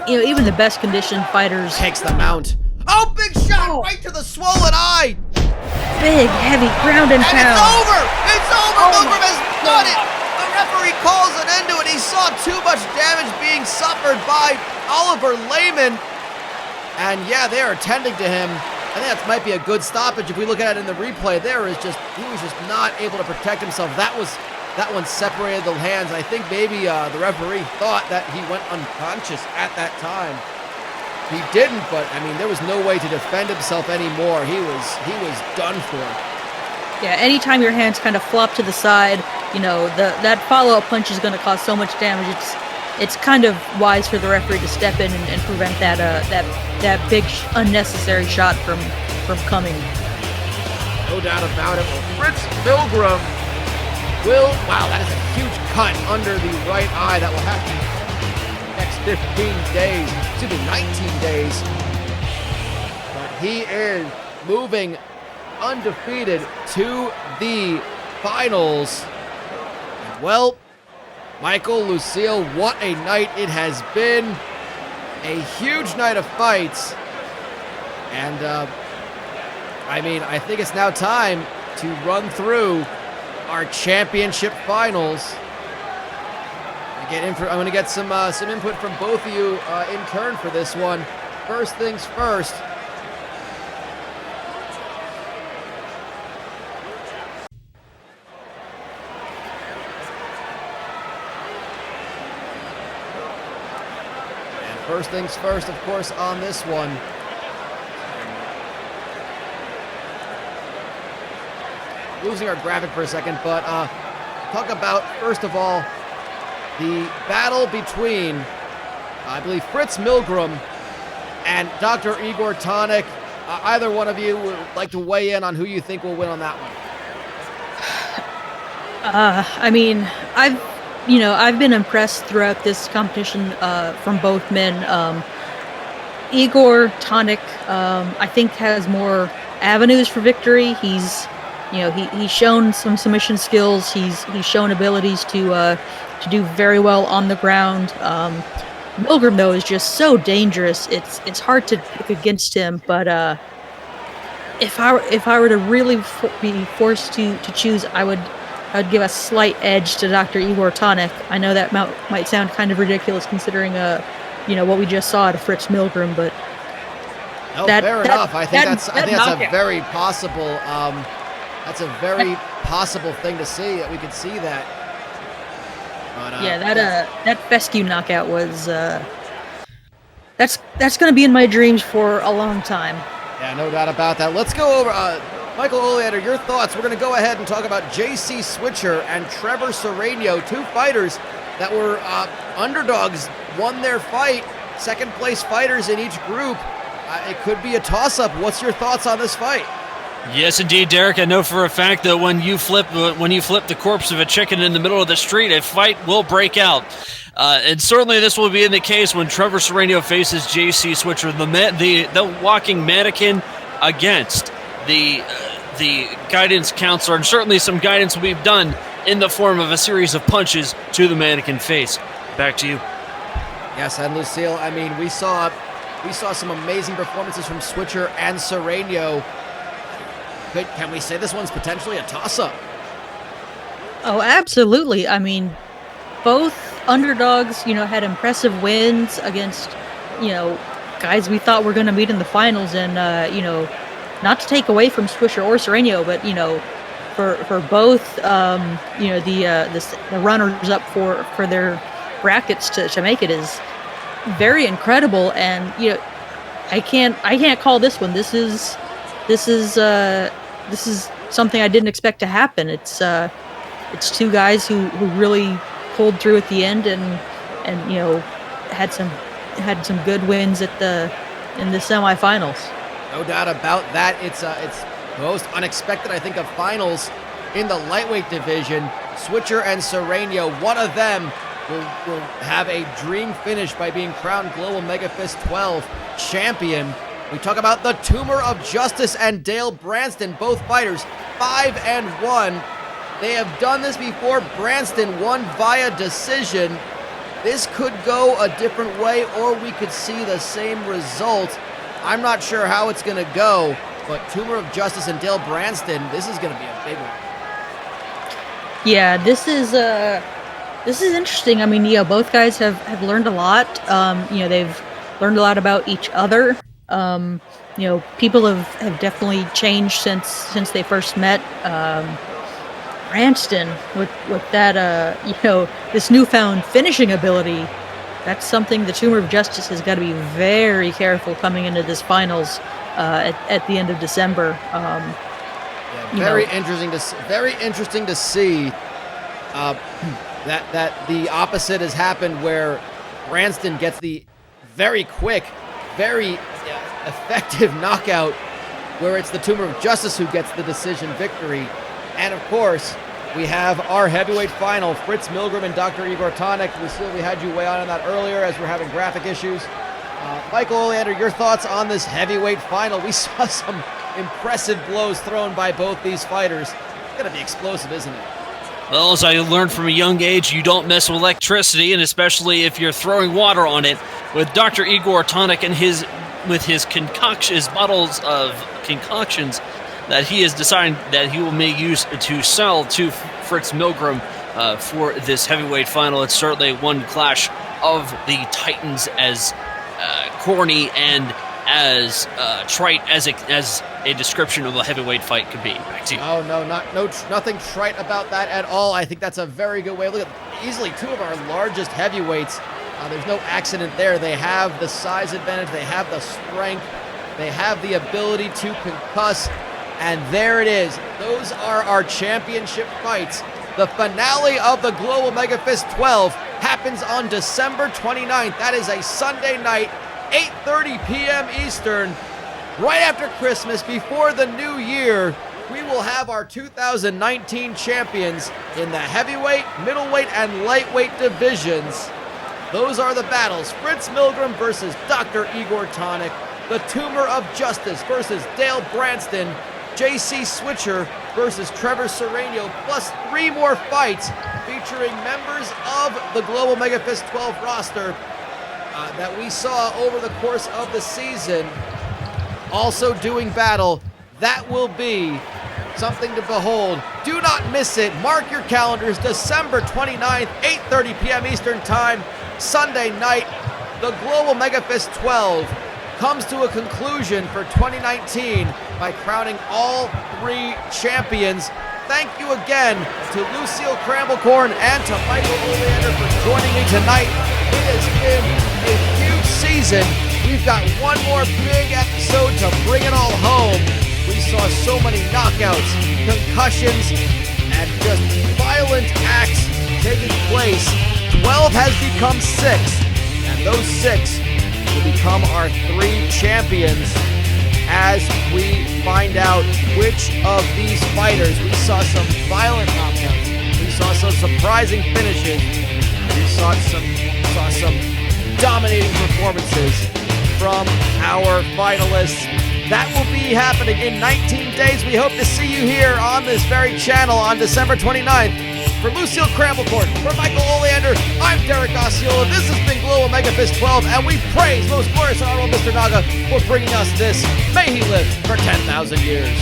You know, even the best conditioned fighters. Takes the mount. Oh, big shot right to the swollen eye. Big, heavy ground and pound. It's over. It's over. Milgram has done it. The referee calls an end to it. He saw too much damage being suffered by Oliver Lehman. And yeah, they are tending to him. I think that might be a good stoppage. If we look at it in the replay, he was just not able to protect himself. That one separated the hands. I think maybe the referee thought that he went unconscious at that time. He didn't, but I mean, there was no way to defend himself anymore. He was done for. Yeah, anytime your hands kind of flop to the side, you know, that follow-up punch is going to cause so much damage. It's kind of wise for the referee to step in and prevent that big unnecessary shot from coming. No doubt about it. Well, Fritz Milgram wow, that is a huge cut under the right eye that will happen next 15 days, excuse me, 19 days. But he is moving undefeated to the finals. Well, Michael, Lucille, what a night it has been. a huge night of fights. And, I mean, I think it's now time to run through our championship finals. I'm going to get some input from both of you in turn for this one. First things first. And first things first, of course, on this one. Losing our graphic for a second, but talk about, first of all, the battle between, I believe, Fritz Milgram and Dr. Igor Tonic. Either one of you would like to weigh in on who you think will win on that one? I mean, I've been impressed throughout this competition from both men. Igor Tonic, I think, has more avenues for victory. He's shown some submission skills. He's shown abilities to do very well on the ground. Milgram, though, is just so dangerous. It's hard to pick against him. But if I were to really be forced to choose, I would give a slight edge to Dr. Igor Tonic. I know that might sound kind of ridiculous considering what we just saw to Fritz Milgram, but fair enough. I think that's a very possible. That's a very possible thing to see. That we could see that. But, that fescue knockout was that's going to be in my dreams for a long time. Yeah, no doubt about that. Let's go over Michael Oleander, your thoughts. We're going to go ahead and talk about JC Switcher and Trevor Sereno, two fighters that were underdogs, won their fight, second place fighters in each group. It could be a toss-up. What's your thoughts on this fight? Yes, indeed, Derek. I know for a fact that when you flip the corpse of a chicken in the middle of the street, a fight will break out. And certainly this will be in the case when Trevor Sereno faces JC Switcher, the walking mannequin against the guidance counselor. And certainly some guidance will be done in the form of a series of punches to the mannequin face. Back to you. Yes, and Lucille, I mean, we saw some amazing performances from Switcher and Sereno. Can we say this one's potentially a toss-up? Oh, absolutely. I mean, both underdogs, had impressive wins against, guys we thought were going to meet in the finals. And, not to take away from Swisher or Sereno, but, for both, the runners-up for their brackets to make it is very incredible. And, I can't call this one. This is something I didn't expect to happen. It's two guys who really pulled through at the end and had some good wins in the semifinals. No doubt about that. It's most unexpected, I think, of finals in the lightweight division. Switcher and Sereno, one of them will have a dream finish by being crowned Global MEGAfist 12 champion. We talk about the Tumor of Justice and Dale Branston, both fighters 5-1. They have done this before. Branston won via decision. This could go a different way, or we could see the same result. I'm not sure how it's going to go, but Tumor of Justice and Dale Branston, this is going to be a big one. Yeah, this is interesting. I mean, both guys have learned a lot. They've learned a lot about each other. People have definitely changed since they first met. Branston with that, this newfound finishing ability, that's something the Tumor of Justice has got to be very careful coming into this finals at the end of December. Very interesting to see that the opposite has happened, where Branston gets the very quick, very effective knockout, where it's the Tumor of Justice who gets the decision victory. And of course, we have our heavyweight final, Fritz Milgram and Dr. Igor Tonic. Lucille, we had you weigh on that earlier as we're having graphic issues. Michael Oleander, your thoughts on this heavyweight final? We saw some impressive blows thrown by both these fighters. It's going to be explosive, isn't it? Well, as I learned from a young age, you don't mess with electricity, and especially if you're throwing water on it. With Dr. Igor Tonic and his bottles of concoctions that he has decided that he will may use to sell to Fritz Milgram for this heavyweight final. It's certainly one clash of the Titans, as corny and as trite as a description of a heavyweight fight could be. Back to you. Oh, no, nothing trite about that at all. I think that's a very good way. Look at easily two of our largest heavyweights. There's no accident there. They have the size advantage. They have the strength. They have the ability to concuss. And there it is. Those are our championship fights. The finale of the Global MEGAfist 12 happens on December 29th. That is a Sunday night, 8:30 p.m. Eastern, right after Christmas, before the new year. We will have our 2019 champions in the heavyweight, middleweight, and lightweight divisions. Those are the battles. Fritz Milgram versus Dr. Igor Tonic. The Tumor of Justice versus Dale Branston. JC Switcher versus Trevor Serrano, plus 3 more fights featuring members of the Global MEGAfist 12 roster that we saw over the course of the season, also doing battle. That will be something to behold. Do not miss it. Mark your calendars, December 29th, 8:30 p.m. Eastern Time, Sunday night. The Global MEGAfist 12 comes to a conclusion for 2019 by crowning all 3 champions. Thank you again to Lucille Cramblecorn and to Michael Oleander for joining me tonight. It has been a huge season. We've got one more big episode to bring it all home. We saw so many knockouts, concussions, and just violent acts taking place. 12 has become 6, and those 6 will become our 3 champions as we find out which of these fighters. We saw some violent knockouts. We saw some surprising finishes. We saw some dominating performances from our finalists. That will be happening in 19 days. We hope to see you here on this very channel on December 29th. For Lucille Cramblecorn, for Michael Oleander, I'm Derek Osceola. This has been Global MEGAfist 12, and we praise Most Glorious Honorable Mr. Naga for bringing us this. May he live for 10,000 years.